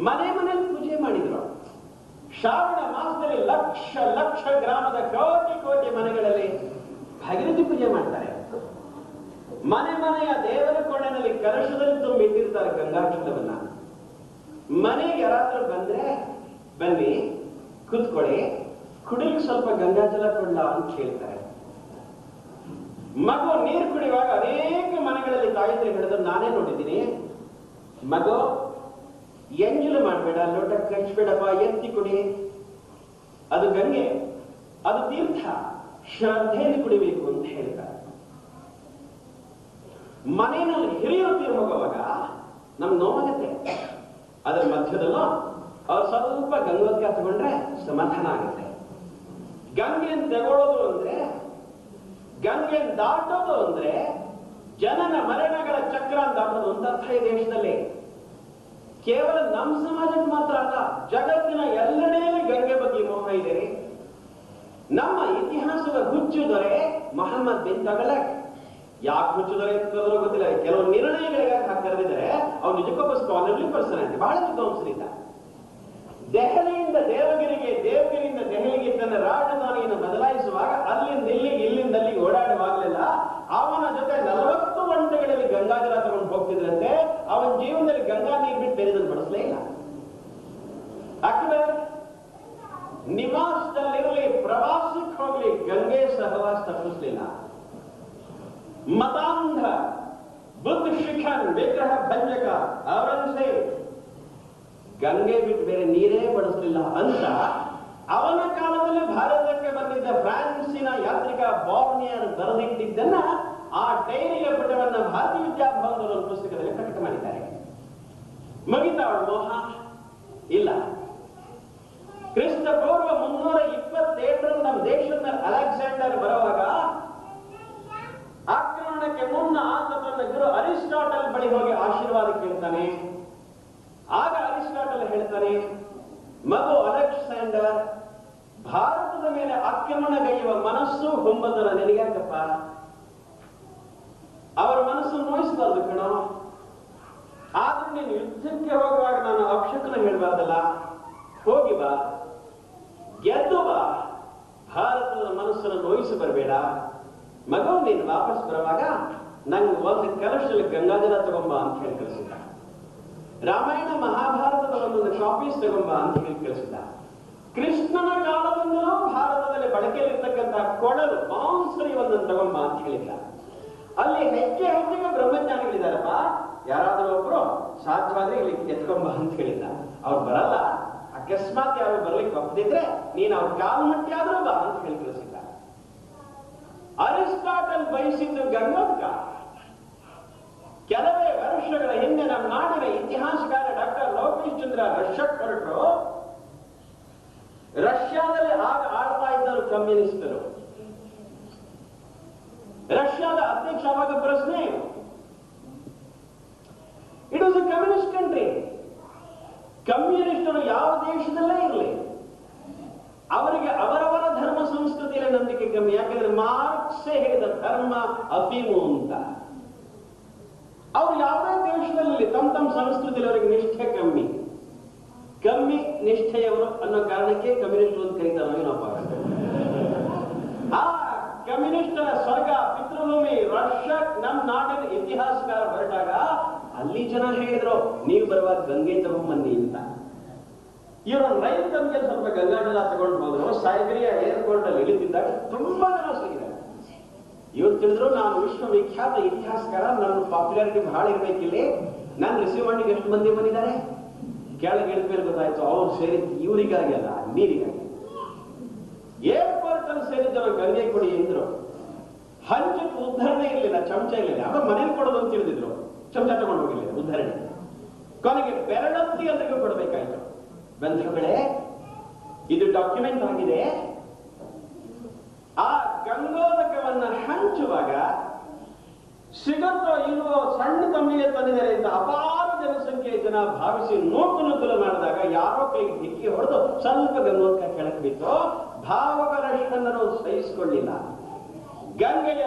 ಮನೆ ಮನೆಯಲ್ಲಿ ಪೂಜೆ ಮಾಡಿದ್ರು. ಶ್ರಾವಣ ಮಾಸದಲ್ಲಿ ಲಕ್ಷ ಲಕ್ಷ ಗ್ರಾಮದ ಕೋಟಿ ಕೋಟಿ ಮನೆಗಳಲ್ಲಿ ಭಾಗೀರಥಿ ಪೂಜೆ ಮಾಡ್ತಾರೆ. ಮನೆ ಮನೆಯ ದೇವರ ಕೋಣೆನಲ್ಲಿ ಕಲಶದಲ್ಲಿ ತುಂಬಿಟ್ಟಿರ್ತಾರೆ ಗಂಗಾಜಲವನ್ನ. ಮನೆಗೆ ಯಾರಾದ್ರೂ ಬಂದ್ರೆ ಬನ್ನಿ ಕೂತ್ಕೊಳ್ಳಿ, ಕುಡಿಲಿಕ್ಕೆ ಸ್ವಲ್ಪ ಗಂಗಾಜಲ ಕೊಡ್ಲ ಅಂತ ಹೇಳ್ತಾರೆ. ಮಗು ನೀರು ಕುಡಿಯುವಾಗ ಅನೇಕ ಮನೆಗಳಲ್ಲಿ ತಾಯಿದ್ರೆ ಹಿಡಿದು ನಾನೇ ನೋಡಿದ್ದೀನಿ. ಮಗು ಎಂಜಲು ಮಾಡಬೇಡ, ಲೋಟ ಕಚ್ಬೇಡಪ್ಪ, ಎತ್ತಿ ಕುಡಿ, ಅದು ಗಂಗೆ, ಅದು ತೀರ್ಥ, ಶ್ರದ್ಧೆಯಲ್ಲಿ ಕುಡಿಬೇಕು ಅಂತ ಹೇಳ್ತಾರೆ. ಮನೆಯಲ್ಲಿ ಹಿರಿಯರು ತೀರ್ ಹೋಗುವಾಗ ನಮ್ಗೆ ನೋವಾಗತ್ತೆ. ಅದರ ಮಧ್ಯದಲ್ಲೂ ಅವ್ರು ಸ್ವಲ್ಪ ಗಂಗೋದ್ಗ ತಗೊಂಡ್ರೆ ಸಮಾಧಾನ ಆಗುತ್ತೆ. ಗಂಗೆಯನ್ನು ತಗೊಳ್ಳೋದು ಅಂದ್ರೆ, ಗಂಗೆಯನ್ನು ದಾಟೋದು ಅಂದ್ರೆ ಜನನ ಮರಣಗಳ ಚಕ್ರ ದಾಟೋದು ಅಂತ ಅರ್ಥ ಈ ದೇಶದಲ್ಲಿ. ಕೇವಲ ನಮ್ಮ ಸಮಾಜಕ್ಕೆ ಮಾತ್ರ ಅಲ್ಲ, ಜಗತ್ತಿನ ಎಲ್ಲೆಡೆಯಲ್ಲಿ ಗಂಗೆ ಬಗ್ಗೆ ಮೋಹ ಇದೆ. ನಮ್ಮ ಇತಿಹಾಸದ ಹುಚ್ಚು ದೊರೆ ಮೊಹಮ್ಮದ್ ಬಿನ್ ತುಘಲಕ್, ಯಾಕೆ ಹುಚ್ಚು ದೊರೆ ಅಂತಂದ್ರೂ ಗೊತ್ತಿಲ್ಲ, ಕೆಲವು ನಿರ್ಣಯಗಳಿಗಾಗಿ ಕರೆದಿದ್ದಾರೆ. ಅವ್ರು ನಿಜಕ್ಕೊಬ್ಬ ಸ್ಕಾಲರ್ಲಿ ಪರ್ಸನ್ ಅಂತ, ಬಹಳ ವಿದ್ವಾಂಸರಿದ್ದ. ದೆಹಲಿಯಿಂದ ದೇವಗಿರಿಗೆ, ದೇವಗಿರಿಯಿಂದ ದೆಹಲಿಗೆ ತನ್ನ ರಾಜಧಾನಿಯನ್ನು ಬದಲಾಯಿಸುವಾಗ ಅಲ್ಲಿಂದ ಇಲ್ಲಿಗೆ, ಇಲ್ಲಿಂದ ಅಲ್ಲಿಗೆ ಓಡಾಡುವಾಗಲೆಲ್ಲ ಅವನ ಜೊತೆ 40 ಗಂಟೆಗಳಲ್ಲಿ ಗಂಗಾಜಲ ತಗೊಂಡು ಹೋಗ್ತಿದ್ರಂತೆ. ಅವನ ಜೀವನದಲ್ಲಿ ಗಂಗಾ ನೀರು ಬಿಟ್ಟು ಬೇರೆದನ್ನು ಬಳಸಲೇ ಇಲ್ಲ. ಅಕ್ಬರ್ ನಿವಾಸದಲ್ಲಿರಲಿ, ಪ್ರವಾಸಕ್ಕೆ ಹೋಗ್ಲಿ, ಗಂಗೆ ಸಹವಾಸ ತಪ್ಪಿಸಲಿಲ್ಲ. ಮತಾಂಧ, ಬುದ್ಧ ಶಿಖನ್, ವಿಗ್ರಹ ಭಂಜಕ ಔರಂಗಜೇಬ್ ಗಂಗೆ ಬಿಟ್ಟು ಬೇರೆ ನೀರೇ ಬಳಸಲಿಲ್ಲ ಅಂತ ಅವನ ಕಾಲದಲ್ಲಿ ಭಾರತಕ್ಕೆ ಬಂದಿದ್ದ ಫ್ರಾನ್ಸಿನ ಯಾತ್ರಿಕ ಬಾರ್ನಿಯರ್ ಬರೆದಿಟ್ಟಿದ್ದನ್ನ ಆ ಡೈರಿಯ ಪುಟವನ್ನ ಭಾರತೀಯ ವಿದ್ಯಾಭವನದ ಒಂದು ಪುಸ್ತಕದಲ್ಲಿ ಪ್ರಕಟ ಮಾಡಿದ್ದಾರೆ. ಮುಗಿತ ಅವಳ ಮೋಹ ಇಲ್ಲ. ಕ್ರಿಸ್ತ ಪೂರ್ವ 327 ನಮ್ಮ ದೇಶದ ಅಲೆಕ್ಸಾಂಡರ್ ಬರುವಾಗ ಆಕ್ರಮಣಕ್ಕೆ ಮುನ್ನ ಆತ ತನ್ನ ಗುರು ಅರಿಸ್ಟಾಟಲ್ ಬಳಿ ಹೋಗಿ ಆಶೀರ್ವಾದ ಕೇಳ್ತಾನೆ. ಆಗ ಅರಿಸ್ಟಾಟಲ್ ಹೇಳ್ತಾನೆ, ಮಗು ಅಲೆಕ್ಸಾಂಡರ್, ಭಾರತದ ಮೇಲೆ ಆಕ್ರಮಣಗೈಯುವ ಮನಸ್ಸು ಹೊಂಬದನ ನಿನಗ್ಯಾಕಪ್ಪ? ಅವರ ಮನಸ್ಸನ್ನು ನೋಯಿಸಬಾರ್ದು ಕಣೋ. ಆದ್ರೂ ನೀನು ಯುದ್ಧಕ್ಕೆ ಹೋಗುವಾಗ ನಾನು ಅಕ್ಷಕನ ಹೇಳ್ಬಾರ್ದಲ್ಲ. ಹೋಗಿ ಬಾ, ಗೆದ್ದು ಬಾ, ಭಾರತದ ಮನಸ್ಸನ್ನು ನೋಯಿಸಿ ಬರಬೇಡ. ಮಗು ನೀನು ವಾಪಸ್ ಬರುವಾಗ ನಂಗೆ ಒಂದು ಕಲಶದಲ್ಲಿ ಗಂಗಾಜಲ ತಗೊಂಬ ಅಂತ ಹೇಳಿ ಕಳಿಸಿದ್ದ. ರಾಮಾಯಣ ಮಹಾಭಾರತದ ಒಂದೊಂದು ಕಾಪೀಸ್ ತಗೊಂಬ ಅಂತ ಹೇಳಿ ಕಳಿಸಿದ್ದ. ಕೃಷ್ಣನ ಕಾಲದಿಂದಲೂ ಭಾರತದಲ್ಲಿ ಬಳಕೆಯಲ್ಲಿರ್ತಕ್ಕಂಥ ಕೊಳಲು ಬಾಂಸರಿ ಒಂದನ್ನು ತಗೊಂಬ ಅಂತ ಹೇಳಿದ್ದ. ಅಲ್ಲಿ ಹೆಜ್ಜೆ ಹೆಜ್ಜೆಗೆ ಬ್ರಹ್ಮಜ್ಞಾನಿಗಳಿದಾರಪ್ಪ, ಯಾರಾದರೂ ಒಬ್ರು ಸಾಧ್ಯವಾದ್ರೆ ಇಲ್ಲಿ ಎತ್ಕೊಂಬ ಅಂತ ಹೇಳಿದ್ದ. ಅವ್ರು ಬರಲ್ಲ, ಅಕಸ್ಮಾತ್ ಯಾರು ಬರ್ಲಿಕ್ಕೆ ಒಪ್ಪದಿದ್ರೆ ನೀನು ಅವ್ರ ಕಾಲ್ಮಟ್ಟಿ ಆದ್ರೂ ಬಾ ಅಂತ ಹೇಳಿ ಕಳಿಸಿದ್ದ. ಅರಿಸ್ಟಾಟಲ್ ಬಯಸಿದ್ದು ಗಂಗೋದ್ಗ. ಕೆಲವೇ ವರ್ಷಗಳ ಹಿಂದೆ ನಮ್ಮ ನಾಡಿನ ಇತಿಹಾಸಕಾರ ಡಾಕ್ಟರ್ ಲೋಕೇಶ್ ಚಂದ್ರ ರಷ್ಯಾಕ್ಕೆ ಹೊರಟರು. ರಷ್ಯಾದಲ್ಲಿ ಆಗ ಆಳ್ತಾ ಇದ್ದರು ಕಮ್ಯುನಿಸ್ಟರು. ರಷ್ಯಾದ ಅಧ್ಯಕ್ಷ ಆವಾಗ ಪ್ರಶ್ನೆ, it was a communist country. ಕಮ್ಯುನಿಸ್ಟರು ಯಾವ ದೇಶದಲ್ಲೇ ಇರಲಿ, ಅವರಿಗೆ ಅವರವರ ಧರ್ಮ ಸಂಸ್ಕೃತಿಯಲ್ಲಿ ನಂಬಿಕೆ ಕಮ್ಮಿ. ಯಾಕಂದ್ರೆ ಮಾರ್ಕ್ಸೇ ಹೇಳಿದ ಧರ್ಮ ಅಫೀಮು ಅಂತ. ಅವ್ರು ಯಾವುದೇ ದೇಶದಲ್ಲಿ ತಮ್ಮ ಸಂಸ್ಕೃತಿಯಲ್ಲಿ ಅವರಿಗೆ ನಿಷ್ಠೆ ಕಮ್ಮಿ ನಿಷ್ಠೆಯವರು ಅನ್ನೋ ಕಾರಣಕ್ಕೆ ಕಮ್ಯುನಿಸ್ಟ್ ಅಂತ ಕರೀತಾರೆ. ಏನಪ್ಪ ಆ ಕಮ್ಯುನಿಸ್ಟರ ಸ್ವರ್ಗ ಪಿತೃಭೂಮಿ ರಷ್ಯಾ ನಮ್ಮ ನಾಡಿನ ಇತಿಹಾಸಕಾರ ಹೊರಟಾಗ ಅಲ್ಲಿ ಜನ ಹೇಳಿದ್ರು, ನೀವು ಬರುವಾಗ ಗಂಗೆ ತಗೊಂಬನ್ನಿ ಅಂತ. ಇವರು ರೈಲ್ ತಮಗೆ ಸ್ವಲ್ಪ ಗಂಗಾಜಲ ತಗೊಂಡು ಹೋದ್ರು. ಸೈಬೀರಿಯಾ ಏರ್ಪೋರ್ಟ್ ಅಲ್ಲಿ ಇಳಿದಿದ್ದಾಗ ತುಂಬಾ ಜನ ಸಿಗಿದ್ದಾರೆ. ಇವ್ರು ತಿಳಿದ್ರು ನಾನು ವಿಶ್ವವಿಖ್ಯಾತ ಇತಿಹಾಸಕಾರ, ನನ್ನ ಪಾಪ್ಯುಲಾರಿಟಿ ಬಹಳ ಇರ್ಬೇಕಿಲ್ಲಿ. ನಾನು ರಿಸೀವ್ ಮಾಡಿಗೆ ಎಷ್ಟು ಮಂದಿ ಬಂದಿದ್ದಾರೆ ಕೆಳಗೆ ಇಳಿದ ಮೇಲೆ ಗೊತ್ತಾಯ್ತು ಅವ್ರು ಸೇರಿದ್ದು ಇವರಿಗಾಗಿ ಅಲ್ಲ, ನೀರಿಗಾಗಿ. ಏರ್ಪೋರ್ಟ್ ಅಲ್ಲಿ ಸೇರಿದ್ದವರು ಗಂಗೆ ಕೊಡಿ ಎಂದ್ರು. ಹಂಚಕ್ಕೆ ಉದ್ಧರಣೆ ಇರಲಿಲ್ಲ, ಚಮಚ ಇರಲಿಲ್ಲ. ಅವ್ರು ಮನೇಲಿ ಕೊಡೋದು ಅಂತ ತಿಳಿದಿದ್ರು, ಚಮಚ ತಗೊಂಡು ಹೋಗಿಲ್ಲ ಉದ್ಧರಣೆ. ಕೊನೆಗೆ ಬೆರಳತ್ತಿ ಅಲ್ಲಿಗೂ ಕೊಡಬೇಕಾಯ್ತು. ಬಂಧುಗಳೇ, ಇದು ಡಾಕ್ಯುಮೆಂಟ್ ಆಗಿದೆ. ಆ ಗಂಗೋದಕವನ್ನ ಹಂಚುವಾಗ ಸಿಗುತ್ತೋ ಇಲ್ವೋ ಸಣ್ಣ ಕಮ್ಮಿಗೆ ತಂದಿದ್ದಾರೆ ಅಂತ ಅಪಾರ ಜನಸಂಖ್ಯೆಯ ಜನ ಭಾವಿಸಿ ನೂಕುನುಗ್ಗಲು ಮಾಡಿದಾಗ ಯಾರೋ ಕೈಗೆ ಡಿಕ್ಕಿ ಹೊಡೆದು ಸ್ವಲ್ಪ ಗಂಗೋದಕ ಕೆಳಕ್ಕೆ ಬಿತ್ತು. ಭಾವಕರಷ್ಟನ್ನು ಸಹಿಸಿಕೊಳ್ಳಿಲ್ಲ. ಗಂಗೆಯ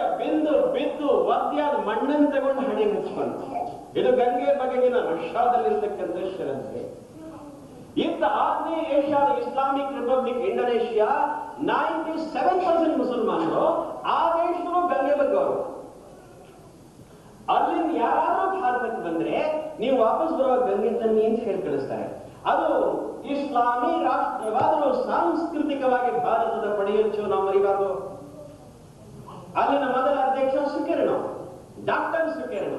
ಬಿದ್ದು ಒದ್ಯಾದ ಮಣ್ಣನ್ನು ತಗೊಂಡು ಹಣೆ ಮುಚ್ಚಿಕೊಂಡು. ಇದು ಗಂಗೆ ಬಗೆಗಿನ ರಷ್ಯಾದಲ್ಲಿರ್ತಕ್ಕಂಥ ಶ್ರದ್ಧೆ. ಇತ್ತ ಆಗ್ನೇಯ ಏಷ್ಯಾದ ಇಸ್ಲಾಮಿಕ್ ರಿಪಬ್ಲಿಕ್ ಇಂಡೋನೇಷಿಯಾ 97% ಮುಸಲ್ಮಾನರು, ಆ ದೇಶದಲ್ಲೂ ಗಂಗೆ ಬಗ್ಗೆ ಅವರು. ಅಲ್ಲಿಂದ ಯಾರಾದ್ರೂ ಭಾರತಕ್ಕೆ ಬಂದ್ರೆ ನೀವು ವಾಪಸ್ ಬರುವಾಗ ಗಂಗೆ ತನ್ನಿ ಅಂತ ಹೇಳಿ ಕಳಿಸ್ತಾರೆ. ಅದು ಇಸ್ಲಾಮಿ ರಾಷ್ಟ್ರವಾದರೂ ಸಾಂಸ್ಕೃತಿಕವಾಗಿ ಭಾರತದ ಪಡೆಯೊಚ್ಚು ನಾವು ಮರಿಬಾರದು. ಅಲ್ಲಿನ ಮೊದಲ ಅಧ್ಯಕ್ಷ ಸುಕೇರ್ಣ, ಡಾಕ್ಟರ್ ಸುಕೇರ್ಣ,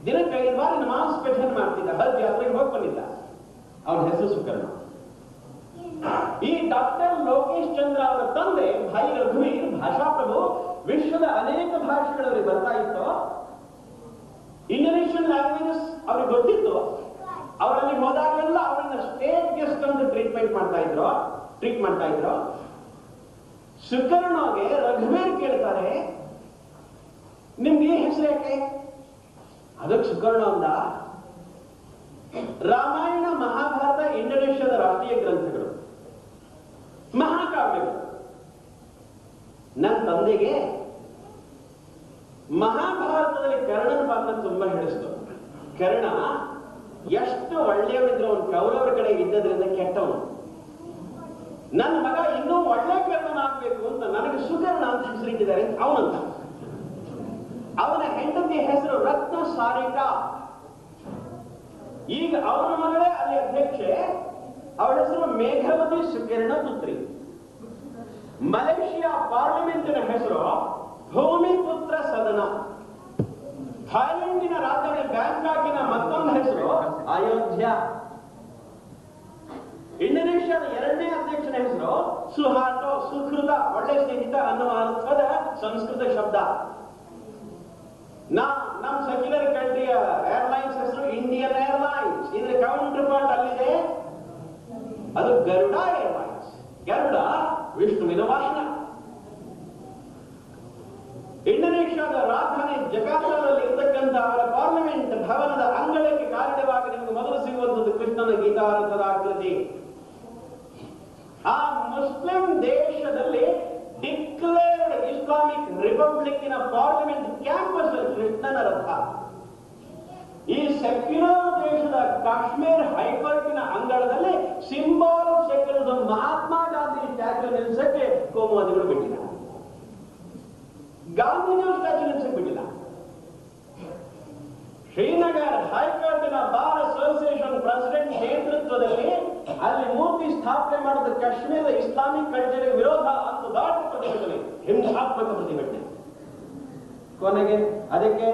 ದಿನಕ್ಕೆ 5 ಬಾರಿ ನಮಾಜ್ ಪಠನ್ ಮಾಡ್ತಿದ್ದ, ಹಜ್ ಯಾತ್ರೆಗೆ ಹೋಗಿ ಬಂದಿದ್ದ. ಅವನ ಹೆಸರು ಸುಕೇರ್ಣ. ಈ ಡಾಕ್ಟರ್ ಲೋಕೇಶ್ ಚಂದ್ರ ಅವರ ತಂದೆ ಭಾಯಿ ರಘುವೀರ್ ಭಾಷಾ ಪ್ರಭು, ವಿಶ್ವದ ಅನೇಕ ಭಾಷೆಗಳಲ್ಲಿ ಬರ್ತಾ ಇತ್ತು. ಇಂಡೋನೇಷಿಯನ್ ಲ್ಯಾಂಗ್ವೇಜಸ್ ಅವ್ರಿಗೆ ಗೊತ್ತಿತ್ತು. ಅವರಲ್ಲಿ ಹೋದಾಗಲೆಲ್ಲ ಅವರನ್ನ ಸ್ಟೇಟ್ ಗೆಸ್ಟ್ ಅಂತ ಟ್ರೀಟ್ ಮಾಡ್ತಾ ಇದ್ರು. ಸುಕರ್ಣಗೆ ರಘುವೀರ್ ಕೇಳ್ತಾರೆ, ನಿಮ್ಗೆ ಈ ಹೆಸರು ಯಾಕೆ? ಅದಕ್ಕೆ ಸುಕರ್ಣ ಅಂದ, ರಾಮಾಯಣ ಮಹಾಭಾರತ ಇಂಡೋನೇಷ್ಯಾದ ರಾಷ್ಟ್ರೀಯ ಗ್ರಂಥಗಳು, ಮಹಾಕಾವ್ಯಗಳು. ನನ್ನ ತಂದೆಗೆ ಮಹಾಭಾರತದಲ್ಲಿ ಕರ್ಣನ ಪಾತ್ರ ತುಂಬಾ ಹಿಡಿಸ್ತು. ಕರ್ಣ ಎಷ್ಟು ಒಳ್ಳೆಯವನಿದ್ರು ಅವನು ಕೌರವರ ಕಡೆ ಇದ್ದದ್ರಿಂದ ಕೆಟ್ಟವನು. ನನ್ನ ಮಗ ಇನ್ನೂ ಒಳ್ಳೆ ಕರ್ಣನಾಗಬೇಕು ಅಂತ ನನಗೆ ಸುಕರ್ಣ ಅಂತ ಹೆಸರಿಟ್ಟಿದ್ದಾರೆ ಅವನಂತ. ಅವನ ಹೆಂಡತಿ ಹೆಸರು ರತ್ನ ಸಾರಿಕಾ. ಈಗ ಅವನ ಮಗಳೇ ಅಲ್ಲಿ ಅಧ್ಯಕ್ಷೆ, ಅವಳ ಹೆಸರು ಮೇಘವತಿ ಸುಕರ್ಣ ಪುತ್ರಿ. ಮಲೇಷಿಯಾ ಪಾರ್ಲಿಮೆಂಟಿನ ಹೆಸರು ಭೂಮಿಪುತ್ರ ಸದನ. ಥಾಯ್ಲೆಂಡಿನ ರಾಜಧಾನಿ ಬ್ಯಾಂಕಾಕಿನ ಮತ್ತೊಂದು ಹೆಸರು ಅಯೋಧ್ಯ. ಇಂಡೋನೇಷ್ಯಾದ 2ನೇ ಅಧ್ಯಕ್ಷನ ಹೆಸರು ಸುಹಾಟೋ, ಸುಕೃತ, ಒಳ್ಳೆ ಸ್ನೇಹಿತ ಅನ್ನುವ ಅರ್ಥದ ಸಂಸ್ಕೃತ ಶಬ್ದ. ನಮ್ಮ ಸೆಕ್ಯುಲರ್ ಕಂಟ್ರಿಯ ಏರ್ಲೈನ್ಸ್ ಹೆಸರು ಇಂಡಿಯನ್ ಏರ್ಲೈನ್ಸ್. ಇದರ ಕೌಂಟರ್ ಪಾರ್ಟ್ ಅಲ್ಲಿದೆ, ಅದು ಗರುಡ ಏರ್ಲೈನ್ಸ್. ಗರುಡ ವಿಷ್ಣುವಿನ ವಾಹನ. ಇಂಡೋನೇಷ್ಯಾದ ರಾಜಧಾನಿ ಜಕಾರ್ತಾದಲ್ಲಿ ಇರತಕ್ಕಂಥ ಅವರ ಪಾರ್ಲಿಮೆಂಟ್ ಭವನದ ಅಂಗಳಕ್ಕೆ ಕಾರಣವಾಗಿ ನಿಮಗೆ ಮೊದಲು ಸಿಗುವಂಥದ್ದು ಕೃಷ್ಣನ ಗೀತಾರಥದ ಆಕೃತಿ. ಆ ಮುಸ್ಲಿಂ ದೇಶದಲ್ಲಿ ಡಿಕ್ಲೇರ್ಡ್ ಇಸ್ಲಾಮಿಕ್ ರಿಪಬ್ಲಿಕ್ಕಿನ ಪಾರ್ಲಿಮೆಂಟ್ ಕ್ಯಾಂಪಸ್ ಕೃಷ್ಣನ ರಥ. ಈ ಸೆಕ್ಯುಲರ್ ದೇಶದ ಕಾಶ್ಮೀರ್ ಹೈಕೋರ್ಟಿನ ಅಂಗಳದಲ್ಲಿ symbol of secularism Mahatma Gandhi statue ನಿಲ್ಲಿಸಕ್ಕೆ ಕೋಮುವಾದಿಗಳು ಬಿಟ್ಟಿಲ್ಲ. ಗಾಂಧಿಜಿ ಸ್ಟ್ಯಾಚ್ಯೂ ನಿಲ್ಲಿಸಕ್ಕೆ ಬಿಟ್ಟಿಲ್ಲ. ಶ್ರೀನಗರ್ ಹೈಕೋರ್ಟಿನ ಬಾರ್ ಅಸೋಸಿಯೇಷನ್ ಪ್ರೆಸಿಡೆಂಟ್ ನೇತೃತ್ವದಲ್ಲಿ ಅಲ್ಲಿ ಮೂರ್ತಿ ಸ್ಥಾಪನೆ ಮಾಡಿದ ಕಾಶ್ಮೀರದ ಇಸ್ಲಾಮಿಕ್ ಕಲ್ಚರ್ಗೆ ವಿರೋಧ ಅಂತ ದೊಡ್ಡ ಪ್ರತಿಭಟನೆ, ಹಿಂಸಾತ್ಮಕ ಪ್ರತಿಭಟನೆ. ಕೊನೆಗೆ ಅದಕ್ಕೆ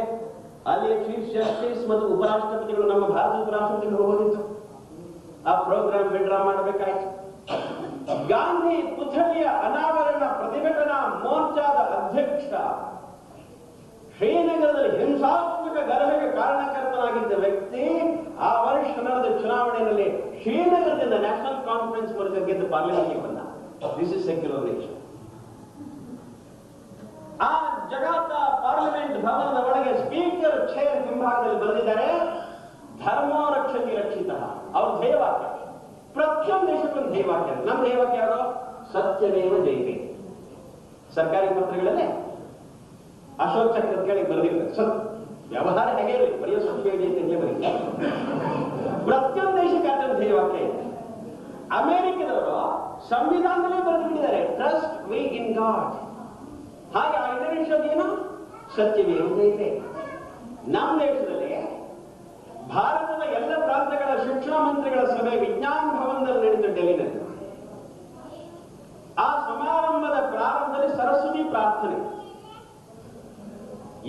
ಅಲ್ಲಿ ಚೀಫ್ ಜಸ್ಟಿಸ್ ಮತ್ತು ಉಪರಾಷ್ಟ್ರಪತಿಗಳು, ನಮ್ಮ ಭಾರತದ ಉಪರಾಷ್ಟ್ರಪತಿಗಳು ಹೋಗಿತ್ತು. ಆ ಪ್ರೋಗ್ರಾಮ್ ವಿಡ್ರಾ ಮಾಡಬೇಕಾಯ್ತು. ಗಾಂಧಿ ಪುತ್ಥಳಿಯ ಅನಾವರಣ ಪ್ರತಿಭಟನಾ ಮೋರ್ಚಾದ ಅಧ್ಯಕ್ಷ, ಶ್ರೀನಗರದಲ್ಲಿ ಹಿಂಸಾತ್ಮಕ ಗಲಭೆಗೆ ಕಾರಣಕರ್ತನಾಗಿದ್ದ ವ್ಯಕ್ತಿ, ಆ ವರ್ಷ ನಡೆದ ಚುನಾವಣೆಯಲ್ಲಿ ಶ್ರೀನಗರದಿಂದ ನ್ಯಾಷನಲ್ ಕಾನ್ಫರೆನ್ಸ್ ಮೂಲಕ ಗೆದ್ದು ಪಾರ್ಲಿಮೆಂಟ್ಗೆ ಬಂದ. This is secular nation. ಆ ಜಗಾರ್ತಾ ಪಾರ್ಲಿಮೆಂಟ್ ಭವನದ ಒಳಗೆ ಸ್ಪೀಕರ್ ಚೇರ್ ಹಿಂಭಾಗದಲ್ಲಿ ಬರೆದಿದ್ದಾರೆ, ಧರ್ಮೋ ರಕ್ಷತಿ ರಕ್ಷಿತ. ಅವ್ರ ಧ್ಯೇಯವಾಕ್ಯ, ಪ್ರತಿಯೊಂದು ದೇಶಕ್ಕೊಂದು ಧ್ಯೇಯವಾಕ್ಯ. ನಮ್ಮ ಧ್ಯೇಯವಾಕ್ಯ ಯಾವುದು? ಸತ್ಯಮೇವ ಜಯತೆ. ಸರ್ಕಾರಿ ಪತ್ರಗಳಲ್ಲೇ ಅಶೋಕ್ ಚಕ್ರದ ಕೆಳಗೆ ಬರೆದಿರ್ತಾರೆ, ವ್ಯವಹಾರ ಹೇಗೆ ಇರಲಿ, ಬರೆಯೋ ಸತ್ಯ ಜಯತೆ ಬರೀ. ಪ್ರತಿಯೊಂದು ದೇಶಕ್ಕೆ ಅದರ ಧ್ಯೇಯವಾಕ್ಯ ಇದೆ. ಅಮೆರಿಕದವರು ಸಂವಿಧಾನದಲ್ಲೇ ಬರೆದುಬಿಟ್ಟಿದ್ದಾರೆ, ಟ್ರಸ್ಟ್ ವಿ ಇನ್ ಗಾಡ್. ಹಾಗೆ ಆ ಇಂಡೋನೇಷ್ಯಾದ ಏನು? ಸತ್ಯಮೇವ ಜಯತೆ. ನಮ್ಮ ದೇಶದಲ್ಲಿ ಭಾರತದ ಎಲ್ಲ ಪ್ರಾಂತಗಳ ಶಿಕ್ಷಣ ಮಂತ್ರಿಗಳ ಸಭೆ ವಿಜ್ಞಾನ ಭವನದಲ್ಲಿ ನಡೆದ ಡೆಲ್ಲಿನಲ್ಲಿ. ಆ ಸಮಾರಂಭದ ಪ್ರಾರಂಭದಲ್ಲಿ ಸರಸ್ವತಿ ಪ್ರಾರ್ಥನೆ.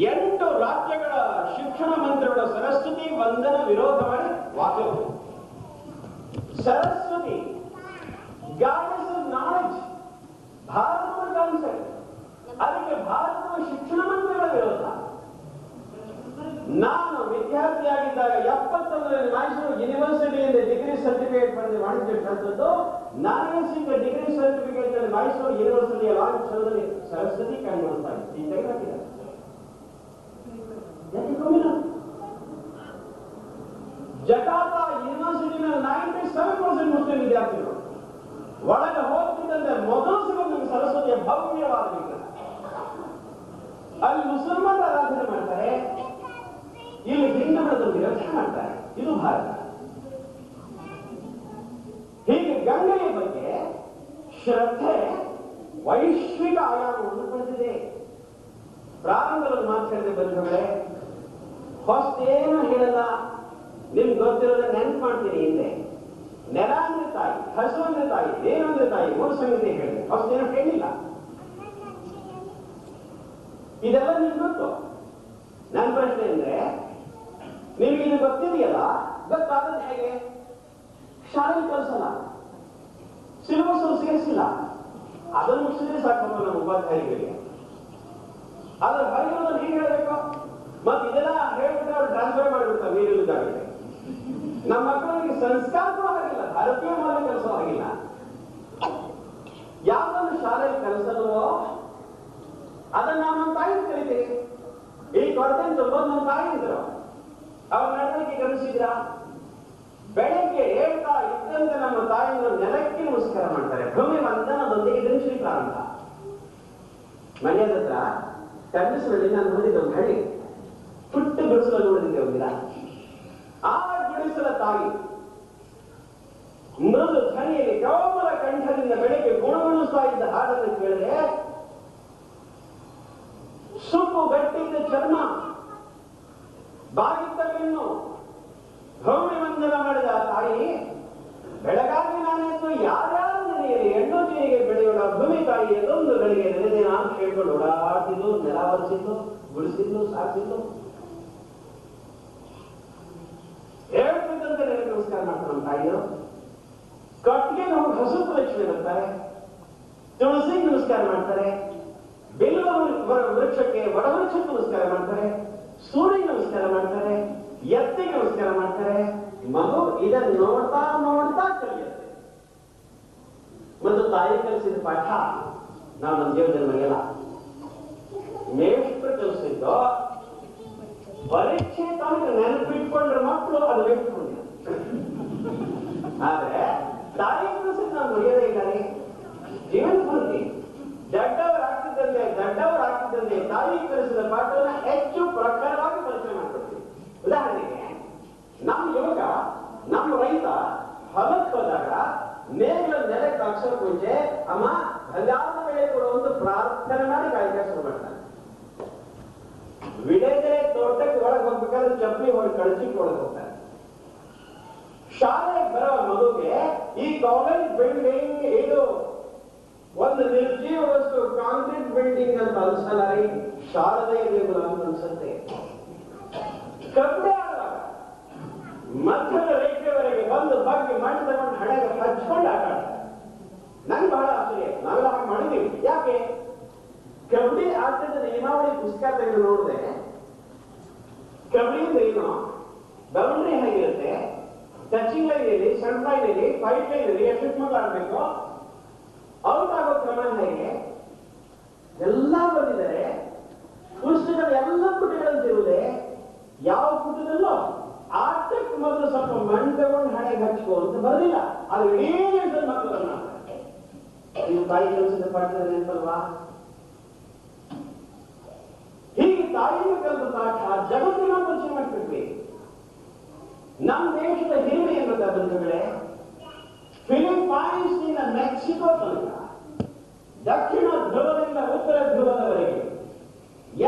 8 ರಾಜ್ಯಗಳ ಶಿಕ್ಷಣ ಮಂತ್ರಿಗಳ ಸರಸ್ವತಿ ವಂದನ ವಿರೋಧ ಮಾಡಿ ವಾಕ್ಯ. ಸರಸ್ವತಿ ಗಾಡೆಸ್ ಆಫ್ ನಾಲೆಡ್ಜ್, ಭಾರತದ ಕಾನ್ಸೆಪ್ಟ್. ಅದಕ್ಕೆ ಭಾರತದ ಶಿಕ್ಷಣ ಮಂತ್ರಿಗಳ ವಿರೋಧ. ನಾನು ವಿದ್ಯಾರ್ಥಿಯಾಗಿದ್ದಾಗ 71ರಲ್ಲಿ ಮೈಸೂರು ಯೂನಿವರ್ಸಿಟಿಯಲ್ಲಿ ಡಿಗ್ರಿ ಸರ್ಟಿಫಿಕೇಟ್ ಪಡೆದು ಮಾಡಿರ್ತಕ್ಕಂಥದ್ದು. ನನಗೆ ಸಿಕ್ಕ ಡಿಗ್ರಿ ಸರ್ಟಿಫಿಕೇಟ್ ಅಲ್ಲಿ ಮೈಸೂರು ಯೂನಿವರ್ಸಿಟಿಯ ಲಾಂಛನದಲ್ಲಿ ಸರಸ್ವತಿ ಕಾಣಿಸ್ತಾ ಇದೆ. ಜಕಾರ್ತಾ ಯೂನಿವರ್ಸಿಟಿನಲ್ಲಿ 97% ಮುಸ್ಲಿಂ ವಿದ್ಯಾರ್ಥಿಗಳು. ಒಳಗೆ ಹೋಗ್ತಿದ್ದಂತೆ ಮೊದಲು ಸಿಗೋದು ಸರಸ್ವತಿಯ ಭವ್ಯವಾದ ವಿಗ್ರಹ. ಅಲ್ಲಿ ಮುಸಲ್ಮಾನರ ಆರಾಧನೆ ಮಾಡ್ತಾರೆ, ಇಲ್ಲಿ ಹಿಂದೂಗಳನ್ನು ವಿರೋಧ ಮಾಡ್ತಾರೆ. ಇದು ಭಾರತ. ಗಂಗೆಯ ಬಗ್ಗೆ ಶ್ರದ್ಧೆ ವೈಶ್ವಿಕ ಆಯಾಮವನ್ನು ಪಡೆದಿದೆ. ಪ್ರಾರಂಭದಲ್ಲಿ ಮಾತಾಡಿದ ಬಂಧುಗಳೇ, ಹೊಸ್ತೇನು ಹೇಳಲ್ಲ, ನಿಮ್ಗೆ ಗೊತ್ತಿರೋದ ನೆನ್ಪು ಮಾಡ್ತೀನಿ. ಹಿಂದೆ ನೆಲ ಅಂದ್ರೆ ತಾಯಿ, ಹಸು ಅಂದ್ರೆ ತಾಯಿ, ಏನು ಅಂದ್ರೆ ತಾಯಿ, ಮೂರು ಸಂಗತಿ ಹೇಳಿದೆ, ಹೊಸ್ತೇನು ಹೇಳಿಲ್ಲ. ಇದೆಲ್ಲ ನಿಮ್ಗೆ ಗೊತ್ತು. ನನ್ನ ಪ್ರಶ್ನೆ ಅಂದ್ರೆ, ನಿಮ್ಗೆ ಇದು ಗೊತ್ತಿದೆಯಲ್ಲ, ಗೊತ್ತಾಗದು ಹೇಗೆ? ಶಾಲೆ ಕಲಿಸಲ್ಲ, ಸಿಲೆಬಸ್ ಸೇರಿಸಿಲ್ಲ. ಅದನ್ನು ಮುಗಿಸಿದ್ರೆ ಸಾಕಪ್ಪ ನಮ್ಮ ಉಪಾಧ್ಯಾಯಗಳಿಗೆ. ಅದ್ರ ಹೊರಗಿರೋದನ್ನು ಹೇಗೆ ಹೇಳಬೇಕು? ಮತ್ತೆ ಇದೆಲ್ಲ ಹೇಳ್ಬಿಟ್ಟು ಅವ್ರು ಟ್ರಾನ್ಸ್ಫರ್ ಮಾಡಿಬಿಡ್ತಾರೆ ನೀರಿಲ್ಲದಾಗಿದೆ. ನಮ್ಮ ಮಕ್ಕಳಿಗೆ ಸಂಸ್ಕಾರ ಕೂಡ ಆಗಿಲ್ಲ, ಭಾರತೀಯ ಮೌಲ್ಯ ಕೆಲಸ ಆಗಿಲ್ಲ. ಯಾವ್ದನ್ನು ಶಾಲೆಯಲ್ಲಿ ಕಲಿಸಲ್ವೋ ಅದನ್ನ ನಾವು ನಮ್ಮ ತಾಯಿ ಕಲಿತೀವಿ. ಈ ಕೊರತೆ ತುಂಬೋದು ನಮ್ಮ ತಾಯಿ ಇದ್ರು. ಅವ್ರ ನಡವಳಿಕೆ ಗಮನಿಸಿದ್ರ? ಬೆಳಗ್ಗೆ ಹೇಳ್ತಾ ಇದ್ದಂತೆ ನಮ್ಮ ತಾಯಿಯನ್ನು ನೆಲಕ್ಕೆ ನಮಸ್ಕಾರ ಮಾಡ್ತಾರೆ. ಭೂಮಿ ವಂದನದೊಂದಿಗೆ ದಿನಶ್ರೀ ಪ್ರಾರಂಭ. ಮಂಡ್ಯದ ಹತ್ರ ಕಂಡಿಸಿನಲ್ಲಿ ನಾನು ನೋಡಿದ ಒಂದು ಹಳ್ಳಿ, ಪುಟ್ಟ ಗುಡಿಸಲು ನೋಡಿದ್ದೆ ಒಂದಿನ. ಆ ಗುಡಿಸಲ ತಾಯಿ ಮೃದು ಧ್ವನಿಯಲ್ಲಿ ಕೋಮಲ ಕಂಠದಿಂದ ಬೆಳಗ್ಗೆ ಗುಣಗುಣಿಸ್ತಾ ಇದ್ದ ಹಾಡನ್ನು ಕೇಳಿದ್ರೆ, ಸುಪ್ಪು ಗಟ್ಟಿದ್ದ ಚರ್ಮ, ಬಾಗಿದ್ದ ಬೆನ್ನು, ಭೂಮಿ ವಂದನ ಮಾಡಿದ ತಾಯಿ ಬೆಳಗಾಗಿ ನಾನೆಂದು ಯಾರ್ಯಾರು ನೆನೆಯಲಿ ಹೆಣ್ಣು ಜೀವಿಗೆ ಬೆಳೆಯೋಣ ಭೂಮಿ ತಾಯಿ ಅದೊಂದು ಗಳಿಗೆ ನೆನೆದೇ ನಾನು ಕೇಳ್ಕೊಂಡು ಓಡಾಡ್ತಿದ್ದು, ನೆಲ ಒರೆಸಿದ್ದು, ಗುಡಿಸಿದ್ದು, ಸಾಕಿದ್ದು. ಹೇಳ್ತಿದ್ದಂತೆ ನನಗೆ ನಮಸ್ಕಾರ ಮಾಡ್ತಾರೆ ನಮ್ಮ ತಾಯಿಯರು. ಕಟ್ಟಿಗೆ ನಮಗೆ ಹಸು ಪ್ರದಕ್ಷಿಣೆ ಬರ್ತಾರೆ, ತುಳಸಿಗೆ ನಮಸ್ಕಾರ ಮಾಡ್ತಾರೆ, ಬಿಲ್ವ ವೃಕ್ಷಕ್ಕೆ ವಡವೃಕ್ಷಕ್ಕೆ ನಮಸ್ಕಾರ ಮಾಡ್ತಾರೆ, ಸೂರ್ಯಗೆ ನಮಸ್ಕಾರ ಮಾಡ್ತಾರೆ, ಎತ್ತಿಗೆ ನಮಸ್ಕಾರ ಮಾಡ್ತಾರೆ. ಮಗು ಇದನ್ನು ನೋಡ್ತಾ ನೋಡ್ತಾ ಕಲಿಯುತ್ತೆ. ಮತ್ತು ತಾಯಿ ಕಲಿಸಿದ ಪಾಠ ನಾವು ನಮ್ಮ ಜೀವನದಲ್ಲಿ ಮರೆಯಲ್ಲ. ಮೇಷ್ಟ್ರು ಕಲಿಸಿದ್ದು ಪರೀಕ್ಷೆ ತನಕ ನೆನಪಿಟ್ಕೊಂಡ್ರೆ ಮಕ್ಕಳು ಅದು ನೆನಪಿಟ್ಕೊಂಡಿಲ್ಲ. ಆದ್ರೆ ತಾಯಿ ಕಲಿಸಿದ್ದು ನಾವು ಮರೆಯದೇ ಇದ್ದಾರೆ. ಜೀವನ ಪೂರ್ತಿ ದಡ್ಡವರಾಗ್ತಿದ್ದಂತೆ ತಾಯಿ ಕಲಿಸಿದ ಪಾಠವನ್ನು ಹೆಚ್ಚು ಪ್ರಖರವಾಗಿ ಪರಿಚಯ ಮಾಡ್ಕೊಡ್ತೀವಿ. ಉದಾಹರಣೆಗೆ ನಮ್ಮ ಯುವಕ, ನಮ್ಮ ರೈತ ಹೊಲಕ್ಕೆ ಹೋದಾಗ ನೇಗಿಲ ನೆಲಕ್ಕೆ ಹಾಕ್ಸೋ ಮುಂಚೆ ಅಮ್ಮ ಬಂಗಾರದ ಬೆಳೆ ಕೊಡೋ ಒಂದು ಪ್ರಾರ್ಥನೆ ಮಾಡಿ ಕಾಯ್ಕ ಶುರು ಮಾಡ್ತಾನೆ. ವಿಡೇದರೆ ತೋಟಕ್ಕೆ ಒಳಗೆ ಹೋಗ್ಬೇಕಾದ್ರೆ ಚಪ್ಪಲಿ ಹೊರಗೆ ಕಳಚಿಕ್ಕೆ ಒಳಗೆ ಹೋಗ್ತಾನೆ. ಶಾಲೆಗೆ ಬರೋ ಮಗುಗೆ ಈ ಕಾಲೇಜ್ ಬಿಲ್ಡಿಂಗ್ ಇದು ಒಂದು ನಿರ್ಜೀವ ವಸ್ತು, ಕಾಂಕ್ರೀಟ್ ಬಿಲ್ಡಿಂಗ್ ಅಂತ ಅನ್ಸಲ್ಲ ರೀ, ಶಾರದೆಯ ದೇಗುಲ ಅಂತ ಅನ್ಸುತ್ತೆ. ಕಬ್ಬಡಿ ಆಡುವಾಗ ಮಧ್ಯದ ರೇಖೆವರೆಗೆ ಒಂದು ಬಗ್ಗೆ ಮಣ್ಣು ತಗೊಂಡು ಹಣೆಗೆ ಹಚ್ಕೊಂಡು ಆಟ ಆಡ್ತಾರೆ. ನಂಗೆ ಬಹಳ ಆಶ್ಚರ್ಯ, ನಾವೆಲ್ಲ ಹಾಗೆ ಮಾಡಿದೀವಿ. ಯಾಕೆ? ಕಬಡ್ಡಿ ಆಟದ ನಿಯಮಾವಳಿ ಪುಸ್ತಕ ತೆಗೆದು ನೋಡಿದೆ. ಕಬಡ್ಡಿ ಅಂದ್ರೆ ಏನು, ಬೌಂಡ್ರಿ ಹೇಗಿರುತ್ತೆ, ಟಚಿಂಗ್ ಲೈನ್ ಇಲ್ಲಿ, ಸೆಂಟ್ ಲೈನ್ ಇಲ್ಲಿ, ಫೈಟ್ ಲೈನ್ ಇಲ್ಲಿ, ಎಷ್ಟು ಮಕ್ಕಳು ಆಡ್ಬೇಕು, ಔಟ್ ಆಗೋ ಕ್ರಮ ಹೇಗೆ, ಎಲ್ಲ ಬಂದಿದ್ದಾರೆ. ಪುಸ್ತಕದ ಎಲ್ಲ ಪುಟಗಳಂತಿರುವುದೇ, ಯಾವ ಪುಟದಲ್ಲೋ ಆಟಕ್ಕೆ ಮೊದಲು ಸ್ವಲ್ಪ ಮಣ್ಣು ತಗೊಂಡು ಹಣೆಗೆ ಹಚ್ಕೋ ಅಂತ ಬರಲಿಲ್ಲ. ಅದು ಇಡೀ ದೇಶದ ಮಕ್ಕಳನ್ನ ನೀವು ತಾಯಿ ಕಲಿಸಿದ ಪಾಠದ ನೆನಪಲ್ವಾ? ಹೀಗೆ ತಾಯಿಯ ಕಲಿತ ಪಾಠ ಜಗತ್ತಿನ ಪರಿಚಯ ಮಾಡ್ತಿದ್ವಿ. ನಮ್ಮ ದೇಶದ ಹಿರಿಮೆ ಎಂಬ ಬಂಧುಗಳೇ, ಫಿಲಿಪೈನ್ಸ್ ನಿಂದ ಮೆಕ್ಸಿಕೋ ತನಕ, ದಕ್ಷಿಣ ಧ್ರುವದಿಂದ ಉತ್ತರ ಧ್ರುವದವರೆಗೆ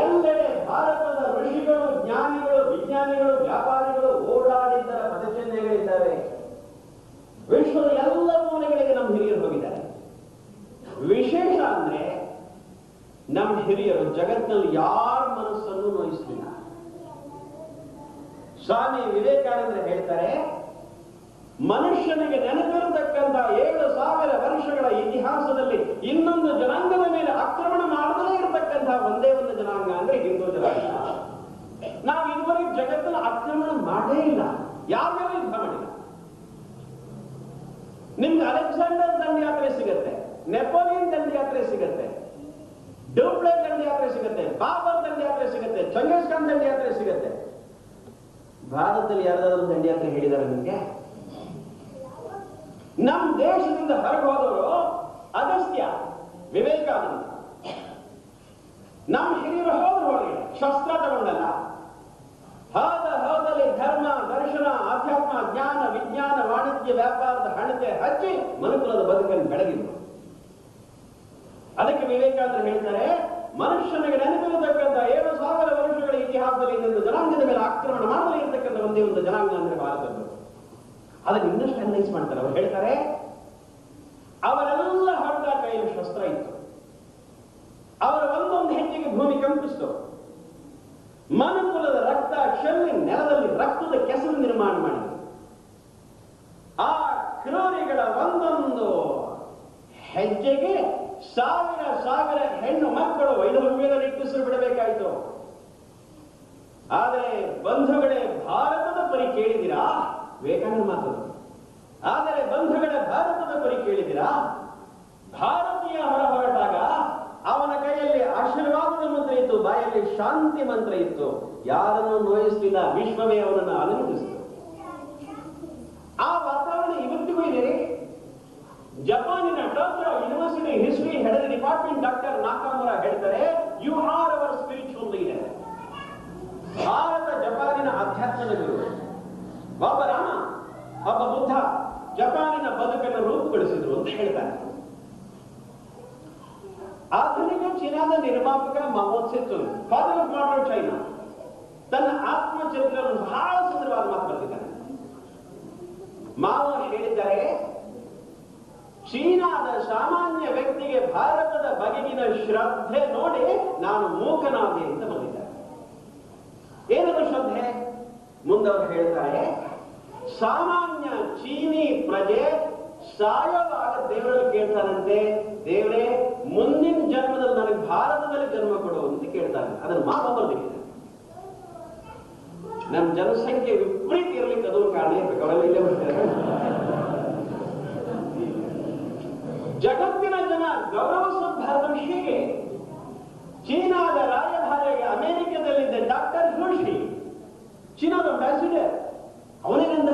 ಎಲ್ಲೆಡೆ ಭಾರತದ ಋಷಿಗಳು, ಜ್ಞಾನಿಗಳು, ವಿಜ್ಞಾನಿಗಳು, ವ್ಯಾಪಾರಿಗಳು ಓಡಾಡಿದ್ದರ ಪದಚಿಹ್ನೆಗಳಿದ್ದಾವೆ. ವಿಶ್ವದ ಎಲ್ಲ ಮೂಲೆಗಳಿಗೆ ನಮ್ಮ ಹಿರಿಯರು ಹೋಗಿದ್ದಾರೆ. ವಿಶೇಷ ಅಂದ್ರೆ ನಮ್ಮ ಹಿರಿಯರು ಜಗತ್ತಿನಲ್ಲಿ ಯಾರ ಮನಸ್ಸನ್ನು ನೋಯಿಸಲಿಲ್ಲ. ಸ್ವಾಮಿ ವಿವೇಕಾನಂದರು ಹೇಳ್ತಾರೆ, ಮನುಷ್ಯನಿಗೆ ನೆನಪಿರತಕ್ಕಂಥ 7,000 ವರ್ಷಗಳ ಇತಿಹಾಸದಲ್ಲಿ ಇನ್ನೊಂದು ಜನಾಂಗದ ಮೇಲೆ ಆಕ್ರಮಣ ಮಾಡದೇ ಇರತಕ್ಕಂಥ ಒಂದೇ ಒಂದು ಜನಾಂಗ ಅಂದ್ರೆ ಹಿಂದೂ ಜನಾಂಗ. ನಾವು ಇದುವರೆಗೆ ಜಗತ್ತನ್ನು ಆಕ್ರಮಣ ಮಾಡೇ ಇಲ್ಲ, ಯಾವ ಯುದ್ಧ ಮಾಡಿಲ್ಲ. ನಿಮ್ಗೆ ಅಲೆಕ್ಸಾಂಡರ್ ದಂಡಯಾತ್ರೆ ಸಿಗತ್ತೆ, ನೆಪೋಲಿಯನ್ ದಂಡಯಾತ್ರೆ ಸಿಗತ್ತೆ, ಡ್ಯೂಪ್ಲೆ ದಂಡಯಾತ್ರೆ ಸಿಗತ್ತೆ, ಬಾಬರ್ ದಂಡಯಾತ್ರೆ ಸಿಗತ್ತೆ, ಚಂಗೀಸ್ ಖಾನ್ ದಂಡಯಾತ್ರೆ ಸಿಗತ್ತೆ. ಭಾರತದಲ್ಲಿ ಯಾರಾದ್ರೂ ದಂಡಯಾತ್ರೆ ಹೇಳಿದ್ದಾರೆ ನಿಮ್ಗೆ? ನಮ್ಮ ದೇಶದಿಂದ ಹೊರಗೆ ಹೋದವರು ಅಗಸ್ತ್ಯ, ವಿವೇಕಾನಂದ. ನಮ್ಮ ಹಿರಿಯರು ಹೋದ್ರು ಹೊರಗೆ, ಶಸ್ತ್ರ ತಗೊಂಡಲ್ಲ. ಹೋದಲ್ಲಿ ಧರ್ಮ, ದರ್ಶನ, ಆಧ್ಯಾತ್ಮ, ಜ್ಞಾನ, ವಿಜ್ಞಾನ, ವಾಣಿಜ್ಯ, ವ್ಯಾಪಾರದ ಹಣತೆ ಹಚ್ಚಿ ಮನುಕುಲದ ಬದುಕನ್ನು ಬೆಳಗಿದ್ರು. ಅದಕ್ಕೆ ವಿವೇಕಾನಂದರು ಹೇಳ್ತಾರೆ, ಮನುಷ್ಯನಿಗೆ ನೆನಪಿರತಕ್ಕಂಥ 7,000 ವರ್ಷಗಳ ಇತಿಹಾಸದಲ್ಲಿ ಇನ್ನೊಂದು ಜನಾಂಗದ ಮೇಲೆ ಆಕ್ರಮಣ ಮಾಡಲಿ ಇರತಕ್ಕಂಥ ಒಂದೇ ಒಂದು ಜನಾಂಗ ಅಂದ್ರೆ ಭಾರತದ್ದು. ಅದಕ್ಕೆ ಇನ್ನಷ್ಟು ಅನಲೈಸ್ ಮಾಡ್ತಾರೆ. ಅವರು ಹೇಳ್ತಾರೆ, ಅವರೆಲ್ಲ ಹೊರಟ ಕೈಯಲ್ಲಿ ಶಸ್ತ್ರ ಇತ್ತು, ಅವರ ಒಂದೊಂದು ಹೆಜ್ಜೆಗೆ ಭೂಮಿ ಕಂಪಿಸಿತು. ಮನುಕುಲದ ರಕ್ತ ಚೆಲ್ಲಿ ನೆಲದಲ್ಲಿ ರಕ್ತದ ಕೆಸರು ನಿರ್ಮಾಣ ಮಾಡಿದರು. ಆ ಕ್ರೂರಿಗಳ ಒಂದೊಂದು ಹೆಜ್ಜೆಗೆ ಸಾವಿರ ಸಾವಿರ ಹೆಣ್ಣು ಮಕ್ಕಳು ವೈಧವ್ಯದ ನಿಟ್ಟುಸಿರು ಬಿಡಬೇಕಾಯಿತು. ಆದರೆ ಬಂಧುಗಳೇ, ಭಾರತದ ಪರಿ ಕೇಳಿದಿರಾ? ವಿವೇಕಾನಂದ ಮಾತು. ಆದರೆ ಬಂಧುಗಳೇ, ಭಾರತದ ಪರಿ ಕೇಳಿದಿರಾ? ಭಾರತೀಯ ಹೊರಟಾಗ ಅವನ ಕೈಯಲ್ಲಿ ಆಶೀರ್ವಾದದ ಮಂತ್ರ ಇತ್ತು, ಬಾಯಲ್ಲಿ ಶಾಂತಿ ಮಂತ್ರ ಇತ್ತು. ಯಾರನ್ನು ನೋಯಿಸಲಿಲ್ಲ, ವಿಶ್ವವೇ ಅವನನ್ನು ಅನುಮತಿಸಿತು. ಆ ವಾತಾವರಣ ಇವತ್ತಿಗೂ ಇದೆ. ಜಪಾನಿನ Tokyo university history head department doctor Nakamura ಹೇಳ್ತಾರೆ, you are our spiritual leader. ಭಾರತ ಜಪಾನಿನ ಅಧ್ಯಾತ್ಮದ ಗುರು. ಒಬ್ಬ ರಾಮ, ಒಬ್ಬ ಬುದ್ಧ ಜಪಾನಿನ ಬದುಕನ್ನು ರೂಪುಗೊಳಿಸಿದ್ರು ಅಂತ ಹೇಳ್ತಾರೆ. ಆಧುನಿಕ ಚೀನಾದ ನಿರ್ಮಾಪಕ Mao Tse tung, father of modern China, ತನ್ನ ಆತ್ಮಚರಿತ್ರೆಯನ್ನು ಬಹಳ ಸುಂದರವಾದ ಮಾತು ಬರೆದಿದ್ದಾನೆ. ಮಾವೋ ಹೇಳಿದ್ದಾರೆ, ಚೀನಾದ ಸಾಮಾನ್ಯ ವ್ಯಕ್ತಿಗೆ ಭಾರತದ ಬಗೆಗಿನ ಶ್ರದ್ಧೆ ನೋಡಿ ನಾನು ಮೂಕನಾದೆ ಅಂತ ಬರೆದಿದ್ದಾರೆ. ಏನದು ಶ್ರದ್ಧೆ? ಮುಂದವರು ಹೇಳ್ತಾರೆ, ಸಾಮಾನ್ಯ ಚೀನಿ ಪ್ರಜೆ ಸಾಯೋವಾಗ ದೇವರಲ್ಲಿ ಕೇಳ್ತಾನಂತೆ, ದೇವರೇ ಮುಂದಿನ ಜನ್ಮದಲ್ಲಿ ನನಗೆ ಭಾರತದಲ್ಲಿ ಜನ್ಮ ಕೊಡು ಅಂತ ಕೇಳ್ತಾನೆ. ಅದನ್ನು ಮಾವ ಬರೆದಿದ್ದಾರೆ. ನಮ್ಮ ಜನಸಂಖ್ಯೆ ವಿಪರೀತ ಇರಲಿಕ್ಕೆ ಅದು ಕಾರಣ ಇರಬೇಕು. ಅವರೆಲ್ಲ ಇಲ್ಲೇ ಬರ್ತಾರೆ. ಜಗತ್ತಿನ ಜನ ಗೌರವಿಸುವ ಭಾರತ ವಿಷಯಕ್ಕೆ ಚೀನಾದ ರಾಯಭಾರಿಗೆ ಅಮೆರಿಕದಲ್ಲಿದ್ದ ಡಾಕ್ಟರ್ ಜೋಶಿ, ಚೀನಾದ ಅಂಬಾಸಿಡರ್, ಅವನಿಂದ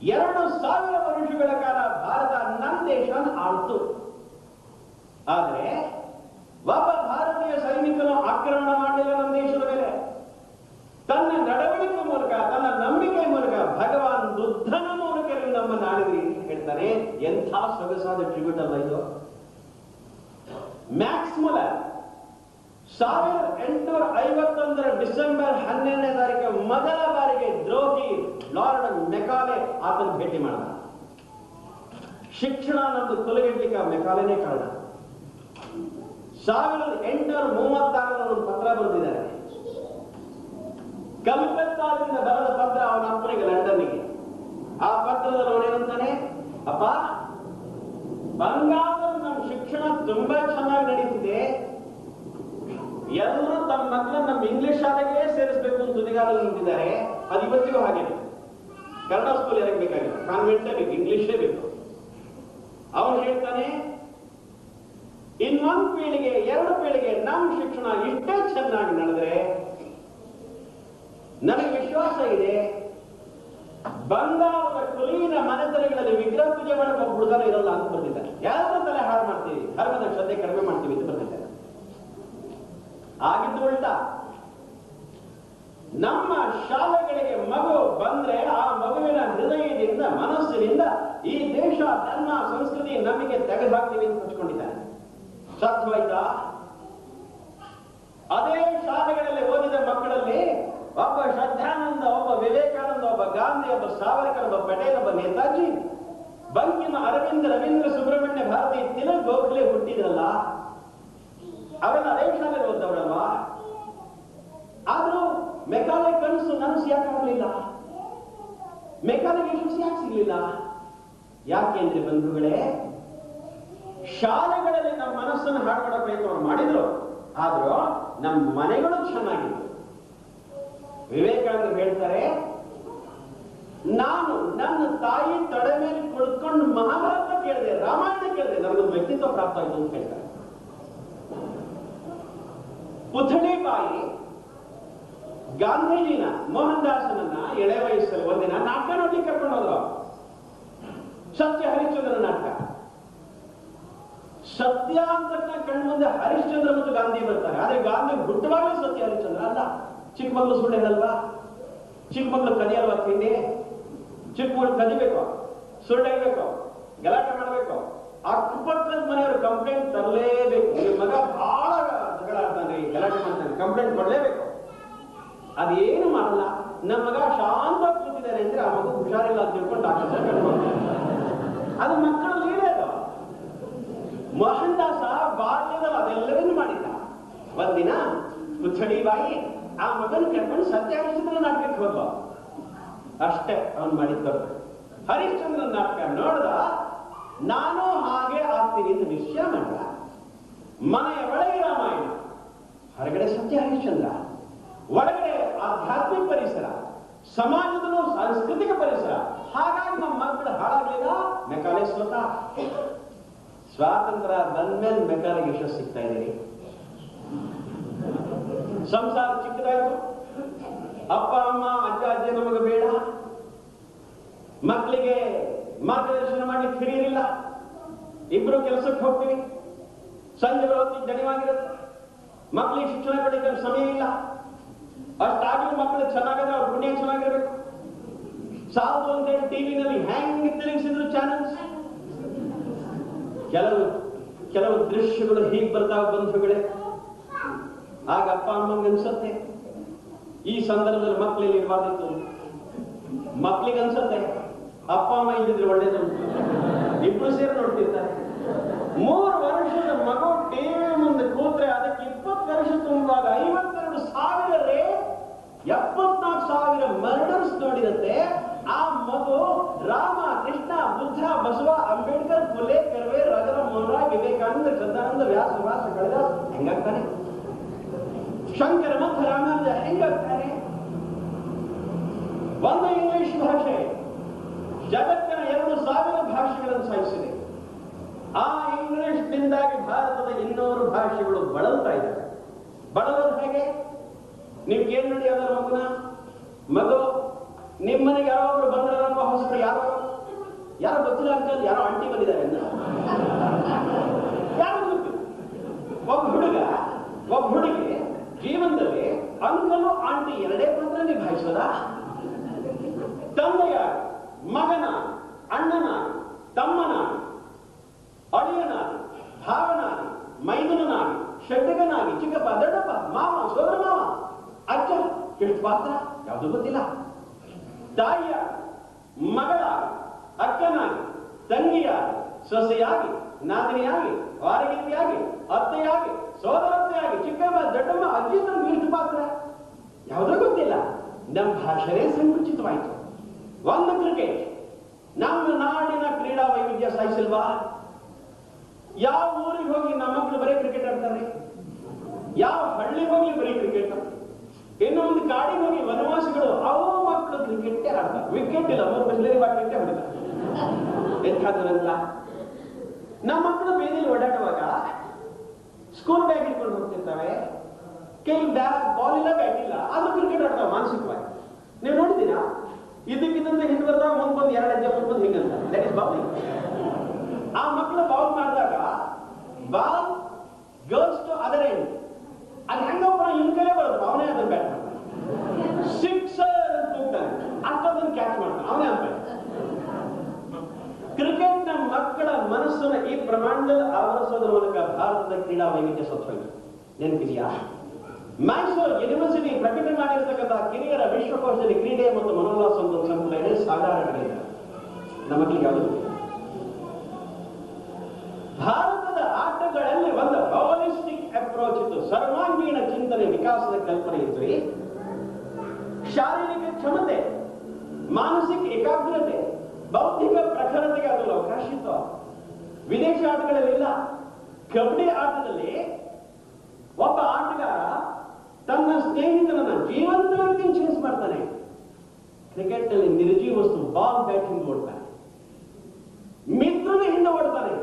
2,000 ವರ್ಷಗಳ ಕಾಲ ಭಾರತ ನನ್ನ ದೇಶ ಆಳ್ತು. ಆದರೆ ಒಬ್ಬ ಭಾರತೀಯ ಸೈನಿಕನು ಆಕ್ರಮಣ ಮಾಡಲಿಲ್ಲ ನಮ್ಮ ದೇಶದ ಮೇಲೆ. ತನ್ನ ನಡವಳಿಕೆ ಮೂಲಕ, ತನ್ನ ನಂಬಿಕೆ ಮೂಲಕ ಭಗವಾನ್ ಬುದ್ಧನ ಮೂಲಕ ನಮ್ಮನ್ನು ಆಳಿದ್ರಿ ಅಂತ ಹೇಳ್ತಾನೆ. ಎಂಥ ಸೊಗಸಾದ ಟ್ರಿಬ್ಯೂಟ್ ಅಲ್ಲ ಇದು. ಮ್ಯಾಕ್ಸ್ ಮುಲ್ಲರ್ 1851 ಡಿಸೆಂಬರ್ 12ನೇ ತಾರೀಕು ಮೊದಲ ಬಾರಿಗೆ ದ್ರೋಹಿ ಲಾರ್ಡ್ ಮೆಕಾಲೆ ಆತನ ಭೇಟಿ ಮಾಡಿದ. ಶಿಕ್ಷಣ ನಮ್ದು ಕೊಲೆಗೆಡ್ಲಿಕ್ಕೆ ಮೆಕಾಲೆನೇ ಕಾರಣ. 1836 ಒಂದು ಪತ್ರ ಬರೆದಿದ್ದಾರೆ. ಕಲ್ಕತ್ತಾದಿಂದ ಬರೆದ ಪತ್ರ ಅವನ ಅಪ್ಪನಿಗೆ ಲಂಡನ್ನಿಗೆ. ಆ ಪತ್ರದಲ್ಲಿ ಅವನೇನಂತಾನೆ, ಅಪ್ಪ, ಬಂಗಾಳದಲ್ಲಿ ನಮ್ಮ ಶಿಕ್ಷಣ ತುಂಬಾ ಚೆನ್ನಾಗಿ ನಡೀತಿದೆ, ಎಲ್ಲರೂ ತಮ್ಮ ಮಕ್ಕಳನ್ನ ನಮ್ಮ ಇಂಗ್ಲಿಷ್ ಶಾಲೆಗೆ ಸೇರಿಸಬೇಕು ಅಂತ ತುದಿಗಾಲಲ್ಲಿ ನಿಂತಿದ್ದಾರೆ. ಅದು ಇವತ್ತಿಗೂ ಹಾಗೆ. ಕನ್ನಡ ಸ್ಕೂಲ್ ಯಾರಿಗೆ ಬೇಕಾಗಿಲ್ಲ, ಕಾನ್ವೆಂಟೇ ಬೇಕು, ಇಂಗ್ಲಿಷೇ ಬೇಕು. ಅವನು ಹೇಳ್ತಾನೆ, ಇನ್ನೊಂದು ಪೀಳಿಗೆ, 2 ಪೀಳಿಗೆ ನಮ್ಮ ಶಿಕ್ಷಣ ಇಷ್ಟೇ ಚೆನ್ನಾಗಿ ನಡೆದ್ರೆ ನನಗೆ ವಿಶ್ವಾಸ ಇದೆ, ಬಂಗಾಳದ ಕುಲೀನ ಮನೆತನಗಳಲ್ಲಿ ವಿಗ್ರಹ ಪೂಜೆ ಮಾಡಕ್ಕೆ ಒಬ್ಬ ಹುಡುಗನ ಇರಲ್ಲ ಅಂತ ಬರ್ತಿದ್ದಾರೆ. ಯಾರು ತಲೆ ಹಾಳು ಮಾಡ್ತೀವಿ, ಧರ್ಮದ ಶ್ರದ್ಧೆ ಕಡಿಮೆ ಮಾಡ್ತೀವಿ ಅಂತ ಬರ್ತಿದ್ದಾರೆ. ಆಗಿದ್ದು ಉಲ್ಟಾ. ನಮ್ಮ ಶಾಲೆಗಳಿಗೆ ಮಗು ಬಂದ್ರೆ ಆ ಮಗುವಿನ ಹೃದಯದಿಂದ, ಮನಸ್ಸಿನಿಂದ ಈ ದೇಶ, ಧರ್ಮ, ಸಂಸ್ಕೃತಿ, ನಂಬಿಕೆ ತೆಗೆದುಹಾಕ್ತೀವಿ ಅಂತ ಹಚ್ಕೊಂಡಿದ್ದಾರೆ. ಸತ್ವಾಯ್ತಾ? ಅದೇ ಶಾಲೆಗಳಲ್ಲಿ ಓದಿದ ಮಕ್ಕಳಲ್ಲಿ ಒಬ್ಬ ಶ್ರದ್ಧಾನಂದ, ಒಬ್ಬ ವಿವೇಕಾನಂದ, ಒಬ್ಬ ಗಾಂಧಿ, ಒಬ್ಬ ಸಾವರ್ಕರ್, ಒಬ್ಬ ಪಟೇಲ್, ಒಬ್ಬ ನೇತಾಜಿ, ಬಂಕಿಮ, ಅರವಿಂದ, ರವೀಂದ್ರ, ಸುಬ್ರಹ್ಮಣ್ಯ ಭಾರತಿ, ತಿಲಕ್, ಗೋಖಲೆ ಹುಟ್ಟಿದ್ರಲ್ಲ, ಅವರೆಲ್ಲ ಅದೇ ಶಾಲೆಯಲ್ಲಿ ಓದ್ದವರಲ್ವಾ? ಆದ್ರೂ ಮೆಕಾಲೆ ನನಸು ಯಾಕೆ ಆಗಲಿಲ್ಲ? ಮೆಕಾಲೆಗೆ ಯಶಸ್ಸು ಯಾಕೆ ಸಿಗ್ಲಿಲ್ಲ? ಯಾಕೆಂದ್ರೆ ಬಂಧುಗಳೇ, ಶಾಲೆಗಳಲ್ಲಿ ನಮ್ಮ ಮನಸ್ಸನ್ನು ಹಾಡ್ಕೊಡೋ ಪ್ರಯತ್ನ ಮಾಡಿದ್ರು, ಆದ್ರೂ ನಮ್ಮ ಮನೆಗಳು ಚೆನ್ನಾಗಿತ್ತು. ವಿವೇಕಾನಂದರು ಹೇಳ್ತಾರೆ, ನಾನು ನನ್ನ ತಾಯಿ ತಡೆ ಮೇಲೆ ಕುಳಿತುಕೊಂಡು ಮಹಾಭಾರತ ಕೇಳಿದೆ, ರಾಮಾಯಣ ಕೇಳಿದೆ, ನನಗೊಂದು ವ್ಯಕ್ತಿತ್ವ ಪ್ರಾಪ್ತ ಆಯಿತು ಅಂತ ಹೇಳ್ತಾರೆ. ಪುಥಳಿ ಬಾಯಿ ಗಾಂಧೀಜಿನ, ಮೋಹನ್ ದಾಸನನ್ನ ಎಳೆ ವಯಸ್ಸಲ್ಲಿ ಒಂದಿನ ನಾಟಕ ನೋಡ್ಲಿಕ್ಕೆ ಕರ್ಕೊಂಡು ಹೋದ್ರು. ಸತ್ಯ ಹರಿಶ್ಚಂದ್ರನ ನಾಟಕ. ಸತ್ಯ ಅಂತ ಕಣ್ಣು ಮುಂದೆ ಹರಿಶ್ಚಂದ್ರ ಮತ್ತು ಗಾಂಧಿ ಬರ್ತಾರೆ. ಆದ್ರೆ ಗಾಂಧಿ ಹುಟ್ಟುವಾಗಲೇ ಸತ್ಯ ಹರಿಶ್ಚಂದ್ರ ಅಲ್ಲ. ಚಿಕ್ಕ ಮಕ್ಕಳು ಸುಳ್ಳು ಹೇಳಲ್ವಾ? ಚಿಕ್ಕ ಮಕ್ಕಳು ಕದಿಯಲ್ವಾ ತಿಂಡಿ? ಚಿಕ್ಕ ಮಕ್ಕಳು ಕದಿಬೇಕು. ಸುಳ್ಳು ಹೇಳ್ಬೇಕು, ಗಲಾಟೆ ಮಾಡಬೇಕು, ಅಕ್ಕಪಕ್ಕದ ಮನೆಯವರು ಕಂಪ್ಲೇಂಟ್ ತರಲೇಬೇಕು. ನಿಮ್ಮ ಮಗ ಬಹಳ ಜಗಳ ಆಡ್ತಾನೆ, ಗಲಾಟೆ ಮಾಡ್ತಾನೆ, ಕಂಪ್ಲೇಂಟ್ ಕೊಡ್ಲೇಬೇಕು. ಅದೇನು ಮಾಡಲ್ಲ, ನಮ್ಮ ಮಗ ಶಾಂತ ಕೂತಿದ್ದಾನೆ ಅಂದ್ರೆ ಆ ಮಗು ಹುಷಾರಿಲ್ಲ ಅಂತ ತಿಳ್ಕೊಂಡು ಡಾಕ್ಟರ್ ಕರ್ಕೊಂಡು, ಅದು ಮಕ್ಕಳಲ್ಲಿ ಇದೆ. ಅದು ಮೋಹನ್ ದಾಸ ಬಾಲ್ಯದಲ್ಲಿ ಅದೆಲ್ಲವನ್ನೂ ಮಾಡಿದ್ದ. ಒಂದಿನ ಪುತ್ಥಡಿ ಬಾಯಿ ಆ ಮಗನ ಕರ್ಕೊಂಡು ಸತ್ಯಹರಿಶ್ಚಂದ್ರ ನಾಟಕಕ್ಕೆ ಹೋದ್ವ. ಅಷ್ಟೇ ಅವನು ಮಾಡಿದ್ದು. ಹರಿಶ್ಚಂದ್ರನ ನಾಟಕ ನೋಡ್ದ, ನಾನು ಹಾಗೆ ಆಗ್ತೀನಿ ಅಂತ ನಿಶ್ಚಯ ಮಾಡಿದ. ಮನೆಯ ಒಳಗೆ ರಾಮಾಯಣ, ಹೊರಗಡೆ ಸತ್ಯ ಹರಿಶ್ಚಂದ್ರ, ಒಳಗಡೆ ಆಧ್ಯಾತ್ಮಿಕ ಪರಿಸರ, ಸಮಾಜದಲ್ಲೂ ಸಾಂಸ್ಕೃತಿಕ ಪರಿಸರ. ಹಾಗಾಗಿ ನಮ್ಮ ಮಕ್ಕಳು ಹಾಳಾಗ್ಲಿಲ್ಲ. ಮೆಕಾಲೆ ಸ್ವತಃ ಸ್ವಾತಂತ್ರ್ಯ ಬಂದ್ಮೇಲೆ ಮೆಕಾಲೆಗೆ ಯಶಸ್ಸು ಸಿಗ್ತಾ ಇದ್ದೀರಿ. ಸಂಸಾರ ಚಿಕ್ಕದಾಯ್ತು, ಅಪ್ಪ ಅಮ್ಮ ಅಜ್ಜ ಅಜ್ಜಿ ನಮಗೆ ಬೇಡ, ಮಕ್ಕಳಿಗೆ ಮಾರ್ಗದರ್ಶನ ಮಾಡ್ಲಿಕ್ಕೆ ಹಿರಿಯರಿಲ್ಲ, ಇಬ್ರು ಕೆಲಸಕ್ಕೆ ಹೋಗ್ತೀವಿ, ಸಂಜೆ ಹೊತ್ತಿಗೆ ದಣಿವಾಗಿರುತ್ತೆ, ಮಕ್ಕಳಿಗೆ ಶಿಕ್ಷಣ ಕೊಡಲಿಕ್ಕೆ ಸಮಯ ಇಲ್ಲ. ಅಷ್ಟಾಗಿ ಮಕ್ಕಳು ಚೆನ್ನಾಗಿದ್ರೆ ಅವ್ರ ಪುಣ್ಯ ಚೆನ್ನಾಗಿರ್ಬೇಕು. ಸಾಲದು ಅಂತೇಳಿ ಟಿವಿನಲ್ಲಿ ಹ್ಯಾಂಗ್ ತಿರುಗಿಸಿದ್ರು ಚಾನಲ್ಸ್. ಕೆಲವು ದೃಶ್ಯಗಳು ಹೀಗೆ ಬರ್ತಾವ ಬಂಧುಗಳೇ. ಆಗ ಅಪ್ಪ ಅಮ್ಮಂಗೆ ಅನ್ಸತ್ತೆ ಈ ಸಂದರ್ಭದಲ್ಲಿ ಮಕ್ಕಳಲ್ಲಿ ಇರಬಾರ್ದಿತ್ತು. ಮಕ್ಕಳಿಗೆ ಅನ್ಸತ್ತೆ ಅಪ್ಪ ಅಮ್ಮ ಇದ್ದಿದ್ರೆ ಒಳ್ಳೇದು. ಇಬ್ರು ಸೇರಿ ನೋಡ್ತಿರ್ತಾರೆ. 3 ವರ್ಷದ ಮಗು ಟಿವಿ ಮುಂದೆ ಕೂತ್ರೆ ಅದಕ್ಕೆ 20 ವರ್ಷ ತುಂಬುವಾಗ 52,000 ರೇಟ್, 74,000 ಮರ್ಡರ್ಸ್ ನೋಡಿರುತ್ತೆ. ಆ ಮಗು ರಾಮ, ಕೃಷ್ಣ, ಬುದ್ಧ, ಬಸವ, ಅಂಬೇಡ್ಕರ್, ಫುಲೆ, ಕರ್ವೆ, ರಾಜರ ಮೋಹನರಾಯ್, ವಿವೇಕಾನಂದ, ಶ್ರದ್ಧಾನಂದ, ವ್ಯಾಸ, ಕಾಳಿದಾಸ್ ಹೆಂಗಾಗ್ತಾನೆ? ಶಂಕರ ಮಧ್ವ ರಾಮಾನುಜ ಹೆಂಗಾಗ್ತಾನೆ? ಒಂದು ಇಂಗ್ಲಿಷ್ ಭಾಷೆ ಜಗತ್ತಿನ 2,000 ಭಾಷೆಗಳನ್ನು ಸಾಧಿಸಿದೆ. ಆ ಇಂಗ್ಲಿಷ್ ನಿಂದಾಗಿ ಭಾರತದ 200 ಭಾಷೆಗಳು ಬಳಲ್ತಾ ಇದ್ದಾರೆ. ಬಳಲೋದು ಹೇಗೆ? ನೀವು ಏನ್ ನೋಡಿ ಅದರ ಮಗು ನಿಮ್ಮನೆಗೆ ಯಾರೋ ಒಬ್ರು ಬಂದ್ರಪ್ಪ, ಹೊಸರು ಯಾರೋ ಗೊತ್ತಿಲ್ಲ ಅಂಕಲ್, ಯಾರೋ ಆಂಟಿ ಬಂದಿದ್ದಾರೆ ಅಂತ ಯಾರು ಗೊತ್ತಿಲ್ಲ. ಒಬ್ಬ ಹುಡುಗಿ ಜೀವನದಲ್ಲಿ ಅಂಕಲು ಆಂಟಿ ಎರಡೇ ಮಾತ್ರ ನಿಭಾಯಿಸೋದ. ತಂದೆಯಾಗಿ, ಮಗನಾಗಿ, ಅಣ್ಣನಾಗಿ, ತಮ್ಮನಾಗಿ, ಅಳಿಯನಾಗಿ, ಭಾವನಾಗಿ, ಮೈದುನನಾಗಿ, ಷಡ್ಡಗನಾಗಿ, ಚಿಕ್ಕಪ್ಪ, ದೊಡ್ಡಪ್ಪ, ಮಾವ, ಸೋದರ ಮಾವ, ಅಜ್ಜ, ಎಷ್ಟು ಪಾತ್ರ ಯಾವುದು ಗೊತ್ತಿಲ್ಲ. ತಾಯಿಯಾಗಿ, ಮಗಳಾಗಿ, ಅಕ್ಕನಾಗಿ, ತಂಗಿಯಾಗಿ, ಸೊಸೆಯಾಗಿ, ನಾದಿನಿಯಾಗಿ, ವಾರಗಿತ್ತಿಯಾಗಿ, ಅತ್ತೆಯಾಗಿ, ಸೋದರತ್ತೆಯಾಗಿ, ಚಿಕ್ಕಮ್ಮ, ದೊಡ್ಡಮ್ಮ, ಅಜ್ಜಿ, ನಮ್ಗೆ ಎಷ್ಟು ಪಾತ್ರ ಯಾವುದೋ ಗೊತ್ತಿಲ್ಲ. ನಮ್ಮ ಭಾಷೆನೇ ಸಂಕುಚಿತವಾಯಿತು. ಒಂದು ಕ್ರಿಕೆಟ್, ನಮ್ಮ ನಾಡಿನ ಕ್ರೀಡಾ ವೈವಿಧ್ಯ ಸಾಯಿಸಿಲ್ವಾ? ಯಾವ ಊರಿಗೆ ಹೋಗಿ ನಮ್ಮ ಮಕ್ಕಳು ಬರೀ ಕ್ರಿಕೆಟ್ ಆಡ್ತಾರೆ, ಯಾವ ಹಳ್ಳಿಗೆ ಹೋಗಿ ಬರೀ ಕ್ರಿಕೆಟ್, ಇನ್ನೊಂದು ಕಾಡಿಗೆ ಹೋಗಿ ವನವಾಸಿಗಳು ಅವು ಮಕ್ಕಳು ಕ್ರಿಕೆಟ್ ಆಡ್ತಾರೆ. ವಿಕೆಟ್ ಇಲ್ಲ, 3 ಬಿಸ್ಲೇರಿ ಬಾಟ್ಲಿಟ್ಟೆ ಹೊಡಿತಾರೆ. ಎಂಥದ್ರಂತ ನಮ್ಮ ಮಕ್ಕಳು ಬೀದಿಲಿ ಓಡಾಡುವಾಗ ಸ್ಕೂಲ್ ಬ್ಯಾಗ್ ಇಟ್ಕೊಂಡು ಹೋಗ್ತಿರ್ತವೆ, ಕೈ ಬಾಲ್ ಇಲ್ಲ, ಬ್ಯಾಟ್ ಇಲ್ಲ, ಆದ್ರೂ ಕ್ರಿಕೆಟ್ ಆಡ್ತಾವೆ ಮಾನಸಿಕವಾಗಿ. ನೀವು ನೋಡಿದ್ದೀರಾ? ಇದಕ್ಕಿಂತ ಹಿಂದೆ ಬರ್ತಾವ, ಮುಂದ್ 2 ಹೆಜ್ಜೆ ಮುಂದ್ ಹಿಂಗಂತ. That is bowling. ಆ ಮಕ್ಕಳು ಬೌಲ್ ಮಾಡಿದಾಗ ball girls to other end, ಅದು ಹೆಂಗಪ್ಪ ಇನ್ ಕಡೆ ಬರುತ್ತೆ, ಅವನೇ ಅದನ್ನ ಬ್ಯಾಟ್ ಮಾಡ್ತಾನೆ. ಸಿಕ್ಸರ್ ಕೂಗ್ತಾನೆ, ಅಷ್ಟೊಂದನ್ನು ಕ್ಯಾಚ್ ಮಾಡ್ತಾನೆ, ಅವನೇ ಅಂಪೈರ್. ಕ್ರಿಕೆಟ್ ನ ಮಕ್ಕಳ ಮನಸ್ಸನ್ನು ಈ ಪ್ರಮಾಣದಲ್ಲಿ ಆವರಿಸೋದ್ರ ಮೂಲಕ ಭಾರತದ ಕ್ರೀಡಾ ವೈವಿಧ್ಯ ಸತ್ವೈತು. ನೆನಪಿದೆಯಾ? ಮೈಸೂರು ಯೂನಿವರ್ಸಿಟಿ ಪ್ರಕಟಣೆ ಮಾಡಿರ್ತಕ್ಕಂಥ ಕಿರಿಯರ ವಿಶ್ವಕೋಶದಲ್ಲಿ ಕ್ರೀಡೆ ಮತ್ತು ಮನೋಲ್ಲಾಸ ಒಂದು ಸಂಪುಟ ಇದೆ. ಸಾಧಾರಣಗಳಿಂದ ನಮ್ಮ ಮಕ್ಕಳಿಗೆ ಯಾವುದು? ಭಾರತದ ಆಟಗಳಲ್ಲಿ ಒಂದು ಹೋಲಿಸ್ಟಿಕ್ ಅಪ್ರೋಚ್ ಇತ್ತು, ಸರ್ವಾಂಗೀಣ ಚಿಂತನೆ, ವಿಕಾಸದ ಕಲ್ಪನೆ ಇತ್ತು. ಶಾರೀರಿಕ ಕ್ಷಮತೆ, ಮಾನಸಿಕ ಏಕಾಗ್ರತೆ, ಬೌದ್ಧಿಕ ಪ್ರಖರತೆಗೆ ಅದರಲ್ಲಿ ಅವಕಾಶ ಇತ್ತು. ವಿದೇಶಿ ಆಟಗಳಲ್ಲಿಲ್ಲ. ಕಬಡ್ಡಿ ಆಟದಲ್ಲಿ ಒಬ್ಬ ಆಟಗಾರ ತನ್ನ ಸ್ನೇಹಿತನನ್ನ ಜೀವಂತವಾಗಿ ಚೇಸ್ ಮಾಡ್ತಾನೆ. ಕ್ರಿಕೆಟ್ ನಲ್ಲಿ ನಿರ್ಜೀವ ವಸ್ತು, ಬಾಲ್ ಬ್ಯಾಟಿಂಗ್ ಓಡ್ತಾನೆ, ಮಿತ್ರನ ಹಿಂದೆ ಓಡ್ತಾನೆ,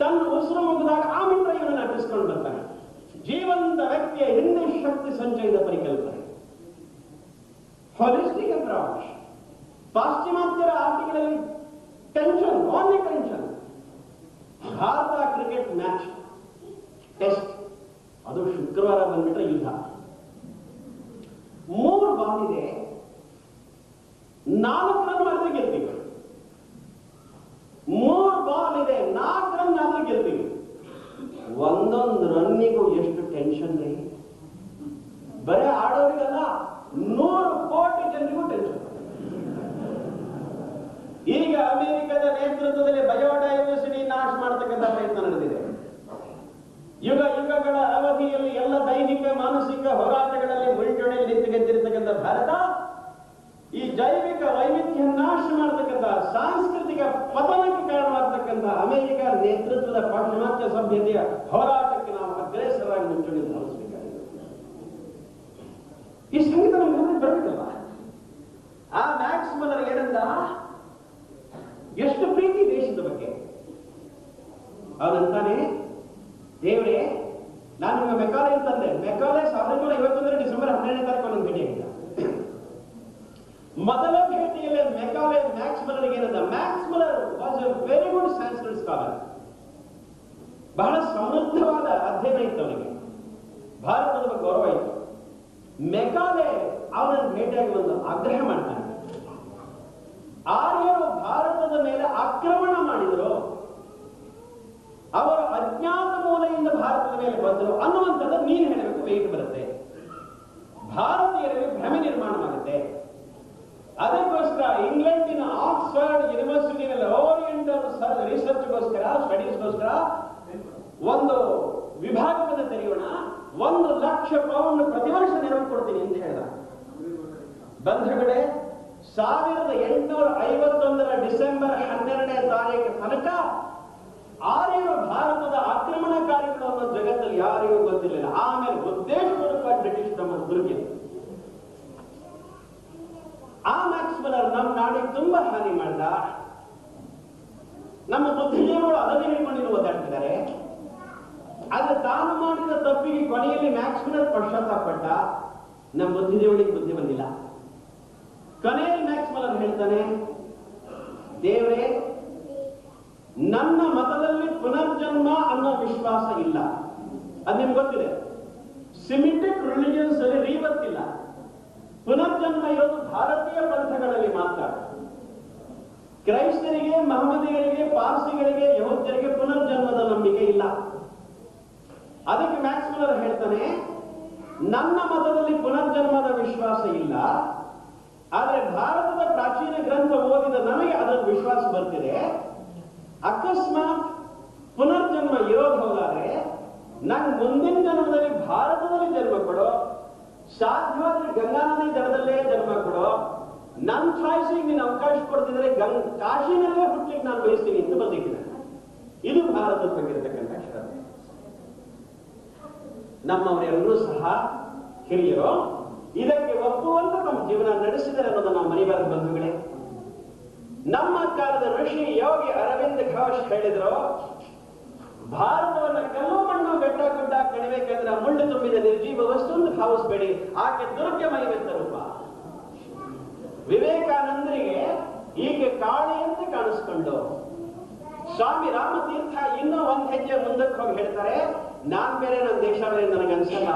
ತನ್ನ ಉಸಿರು ಮುಗಿದಾಗ ಆ ಮಿತ್ರ ಇವನನ್ನು ಅಟ್ಟಿಸ್ಕೊಂಡು ಬರ್ತಾನೆ. ಜೀವಂತ ವ್ಯಕ್ತಿಯ ಹಿಂದೆ ಶಕ್ತಿ ಸಂಚಯದ ಪರಿಕಲ್ಪನೆ, ಹಾಲಿಸ್ಟಿಕ್ ಅಪ್ರೋಚ್. ಪಾಶ್ಚಿಮಾತ್ಯರ ಆಟಗಳಲ್ಲಿ ಟೆನ್ಷನ್, ಓನ್ಲಿ ಟೆನ್ಷನ್. ಭಾರತ ಕ್ರಿಕೆಟ್ ಮ್ಯಾಚ್ ಟೆಸ್ಟ್, ಅದು ಶುಕ್ರವಾರ ಬಂದ್ಬಿಟ್ರೆ ಯುದ್ಧ. 3 ಬಾಲ್ ಇದೆ, 4 ರನ್ ಮಾಡಿದ್ರೆ ಗೆಲ್ತೀವಿ. ಇವನಿಗೂ ಎಷ್ಟು ಟೆನ್ಷನ್ ರೀ. ಬರೇ ಆಡೋರಿಗಲ್ಲ, 100 ಕೋಟಿ ಜನರಿಗೂ ಟೆನ್ಷನ್. ಈಗ ಅಮೆರಿಕದ ನೇತೃತ್ವದಲ್ಲಿ ಬಯೋಡೈವರ್ಸಿಟಿ ನಾಶ ಮಾಡತಕ್ಕಂಥ ಪ್ರಯತ್ನ ನಡೆದಿದೆ. ಯುಗಗಳ ಅವಧಿಯಲ್ಲಿ ಎಲ್ಲ ದೈಹಿಕ ಮಾನಸಿಕ ಹೋರಾಟಗಳಲ್ಲಿ ಮುಂಚೂಣಿಯಲ್ಲಿ ನಿಂತುಗೆದ್ದಿರತಕ್ಕಂಥ ಭಾರತ ಈ ಜೈವಿಕ ವೈವಿಧ್ಯ ನಾಶ ಮಾಡತಕ್ಕಂಥ ಸಾಂಸ್ಕೃತಿಕ ಪತನಕ್ಕೆ ಕಾರಣವಾಗತಕ್ಕಂಥ ಅಮೆರಿಕ ನೇತೃತ್ವದ ಪಾಶ್ಚಿಮಾತ್ಯ ಸಭ್ಯತೆಯ ಹೋರಾಟಕ್ಕೆ ನಾವು ಅಗ್ರೇಸರಾಗಿ ಮುಂಚೂಣಿ ಧಾವಿಸಬೇಕಾಗಿದೆ. ಈ ಸಂಗೀತ ನಮ್ಗೆ ಬರಬೇಕಲ್ವ? ಆ ಮ್ಯಾಕ್ಸ್ ಮುಲ್ಲರ್ ಏನಂದ, ಎಷ್ಟು ಪ್ರೀತಿ ದೇಶದ ಬಗ್ಗೆ. ಅವನಂತಾನೆ, ದೇವರೇ ನಾನು ನಿಮಗೆ ಮೆಕಾಲೆ ಅಂತಂದೆ. ಮೆಕಾಲೆ 1951 ಡಿಸೆಂಬರ್ 12ನೇ ತಾರೀಕು ನನ್ನ ಭೇಟಿಯಾಗಿದ್ದ. ಮೊದಲ ಭೇಟಿಯಲ್ಲಿ ಮೆಕಾಲೆ ಮ್ಯಾಕ್ಸ್ ಮುಲ್ಲರ್ಗೆ ಏನಂದ, Max Muller was A very good Sanskrit scholar. ಬಹಳ ಸಮೃದ್ಧವಾದ ಅಧ್ಯಯನ ಇತ್ತು ಅವನಿಗೆ, ಭಾರತದ ಬಗ್ಗೆ ಗೌರವ ಇತ್ತು. ಮೆಕಾಲೆ ಅವನನ್ನು ಭೇಟಿಯಾಗಿ ಒಂದು ಆಗ್ರಹ ಮಾಡ್ತಾನೆ, ಆರ್ಯರು ಭಾರತದ ಮೇಲೆ ಆಕ್ರಮಣ ಮಾಡಿದರು, ಅವರು ಅಜ್ಞಾತ ಮೂಲೆಯಿಂದ ಭಾರತದ ಮೇಲೆ ಬಂದರು ಅನ್ನುವಂಥದ್ದು ನೀನು ಹೇಳಬೇಕು. ವೇಟ್ ಬರುತ್ತೆ, ಭಾರತೀಯರಿಗೆ ಭ್ರಮೆ ನಿರ್ಮಾಣವಾಗುತ್ತೆ. ಅದಕ್ಕೋಸ್ಕರ ಇಂಗ್ಲೆಂಡಿನ ಆಕ್ಸ್ಫರ್ಡ್ ಯೂನಿವರ್ಸಿಟಿನಲ್ಲಿ ಓರಿಯೆಂಟಲ್ ರಿಸರ್ಚ್ಗೋಸ್ಕರ ಸ್ಟಡೀಸ್ಗೋಸ್ಕರ ಒಂದು ವಿಭಾಗವನ್ನು ತೆರೆಯೋಣ, 1 ಲಕ್ಷ ಪೌಂಡ್ ಪ್ರತಿ ವರ್ಷ ನೆರವು ಕೊಡ್ತೀನಿ ಅಂತ ಹೇಳಿದ. ಬಂಧುಗಳೇ, 1851 ಡಿಸೆಂಬರ್ 12ನೇ ತಾರೀಕು ತನಕ ಆರ್ಯರು ಭಾರತದ ಆಕ್ರಮಣಕಾರಿಗಳು ಅನ್ನೋ ಜಗತ್ತಲ್ಲಿ ಯಾರಿಗೂ ಗೊತ್ತಿರಲಿಲ್ಲ. ಆಮೇಲೆ ಉದ್ದೇಶಪೂರ್ವಕ ಬ್ರಿಟಿಷ್ ನಮ್ಮನ್ನು ದುರ್ಗಿದ್ರು. ಆ ಮ್ಯಾಕ್ಸ್ ಮುಲ್ಲರ್ ನಮ್ಮ ನಾಡಿಗೆ ತುಂಬಾ ಹಾನಿ ಮಾಡಿದ. ನಮ್ಮ ಬುದ್ಧಿಜೀವಿಗಳು ಅದನ್ನೇ ಹಿಡ್ಕೊಂಡು ಓದಾಡ್ತಿದ್ದಾರೆ. ಆದ್ರೆ ತಾನು ಮಾಡಿದ ತಪ್ಪಿಗೆ ಕೊನೆಯಲ್ಲಿ ಮ್ಯಾಕ್ಸ್ ಮುಲ್ಲರ್ ಪಶ್ಚಾತ್ತಾಪಟ್ಟ. ನಮ್ಮ ಬುದ್ಧಿಜೀವಿಗಳಿಗೆ ಬುದ್ಧಿ ಬಂದಿಲ್ಲ. ಕೊನೆಯಲ್ಲಿ ಮ್ಯಾಕ್ಸ್ ಮುಲ್ಲರ್ ಹೇಳ್ತಾನೆ, ದೇವರೇ ನನ್ನ ಮತದಲ್ಲಿ ಪುನರ್ಜನ್ಮ ಅನ್ನೋ ವಿಶ್ವಾಸ ಇಲ್ಲ. ಅದು ನಿಮ್ಗೆ ಗೊತ್ತಿದೆ, ಸಿಮಿಟಿಕ್ ರಿಲಿಜಿಯನ್ಸ್ ಅಲ್ಲಿ ರೀಬರ್ತ್ ಇಲ್ಲ. ಪುನರ್ಜನ್ಮ ಇರೋದು ಭಾರತೀಯ ಪಂಥಗಳಲ್ಲಿ ಮಾತ್ರ. ಕ್ರೈಸ್ತರಿಗೆ, ಮಹಮ್ಮದಿಯರಿಗೆ, ಪಾರ್ಸಿಗಳಿಗೆ, ಯಹೂದ್ಯರಿಗೆ ಪುನರ್ಜನ್ಮದ ನಂಬಿಕೆ ಇಲ್ಲ. ಅದಕ್ಕೆ ಮ್ಯಾಕ್ಸ್ ಮುಲ್ಲರ್ ಹೇಳ್ತಾನೆ, ನನ್ನ ಮತದಲ್ಲಿ ಪುನರ್ಜನ್ಮದ ವಿಶ್ವಾಸ ಇಲ್ಲ, ಆದ್ರೆ ಭಾರತದ ಪ್ರಾಚೀನ ಗ್ರಂಥ ಓದಿದ ನನಗೆ ಅದರ ವಿಶ್ವಾಸ ಬರ್ತಿದೆ. ಅಕಸ್ಮಾತ್ ಪುನರ್ಜನ್ಮ ಇರೋದು ಹೋದಾದ್ರೆ ನಂಗೆ ಮುಂದಿನ ಜನ್ಮದಲ್ಲಿ ಭಾರತದಲ್ಲಿ ಜನ್ಮ ಕೊಡೋ, ಸಾಧ್ಯವಾದ್ರೆ ಗಂಗಾ ನದಿ ದಡದಲ್ಲೇ ಜನ್ಮ ಕೊಡೋ, ನನ್ನ ಚಾಯ್ಸಿಗೆ ನೀನು ಅವಕಾಶ ಕೊಡ್ತಿದ್ರೆ ಕಾಶಿನಲ್ಲೇ ಹುಟ್ಟಲಿಕ್ಕೆ ನಾನು ಬಯಸ್ತೀನಿ ಅಂತ ಬಂದಿದ್ದೀನಿ. ಇದು ಭಾರತದ ಬಗ್ಗಿರತಕ್ಕಂಥ ಶ್ರದ್ಧೆ. ನಮ್ಮವರೆಲ್ಲರೂ ಸಹ ಹಿರಿಯರು ಇದಕ್ಕೆ ಒಪ್ಪುವಂತ ನಮ್ಮ ಜೀವನ ನಡೆಸಿದರೆ ಅನ್ನೋದನ್ನು ನಾವು ಮರಿಬಾರದು ಬಂಧುಗಳೇ. ನಮ್ಮ ಕಾಲದ ಋಷಿ ಯೋಗಿ ಅರವಿಂದ ಘೋಷ್ ಹೇಳಿದ್ರು, ಭಾರತವನ್ನ ಕಲ್ಲು ಮಣ್ಣು ಬೆಟ್ಟ ಗುಡ್ಡ ಕಣಿಬೇಕಂದ್ರೆ ಮುಳ್ಳು ತುಂಬಿದ ನಿರ್ಜೀವ ವಸ್ತುವನ್ನು ಭಾವಿಸಬೇಡಿ, ಆಕೆ ದುರ್ಗೆ ಮೈವೆತ್ತ ರೂಪ. ವಿವೇಕಾನಂದರಿಗೆ ಈಕೆ ಕಾಳಿಯಂತೆ ಕಾಣಿಸ್ಕೊಂಡು ಸ್ವಾಮಿ ರಾಮತೀರ್ಥ ಇನ್ನೂ ಒಂದ್ ಹೆಜ್ಜೆ ಮುಂದಕ್ಕೆ ಹೋಗಿ ಹೇಳ್ತಾರೆ, ನಾನ್ ಬೇರೆ ನನ್ನ ದೇಶ ಬೇರೆ ನನಗನ್ಸಲ್ಲ,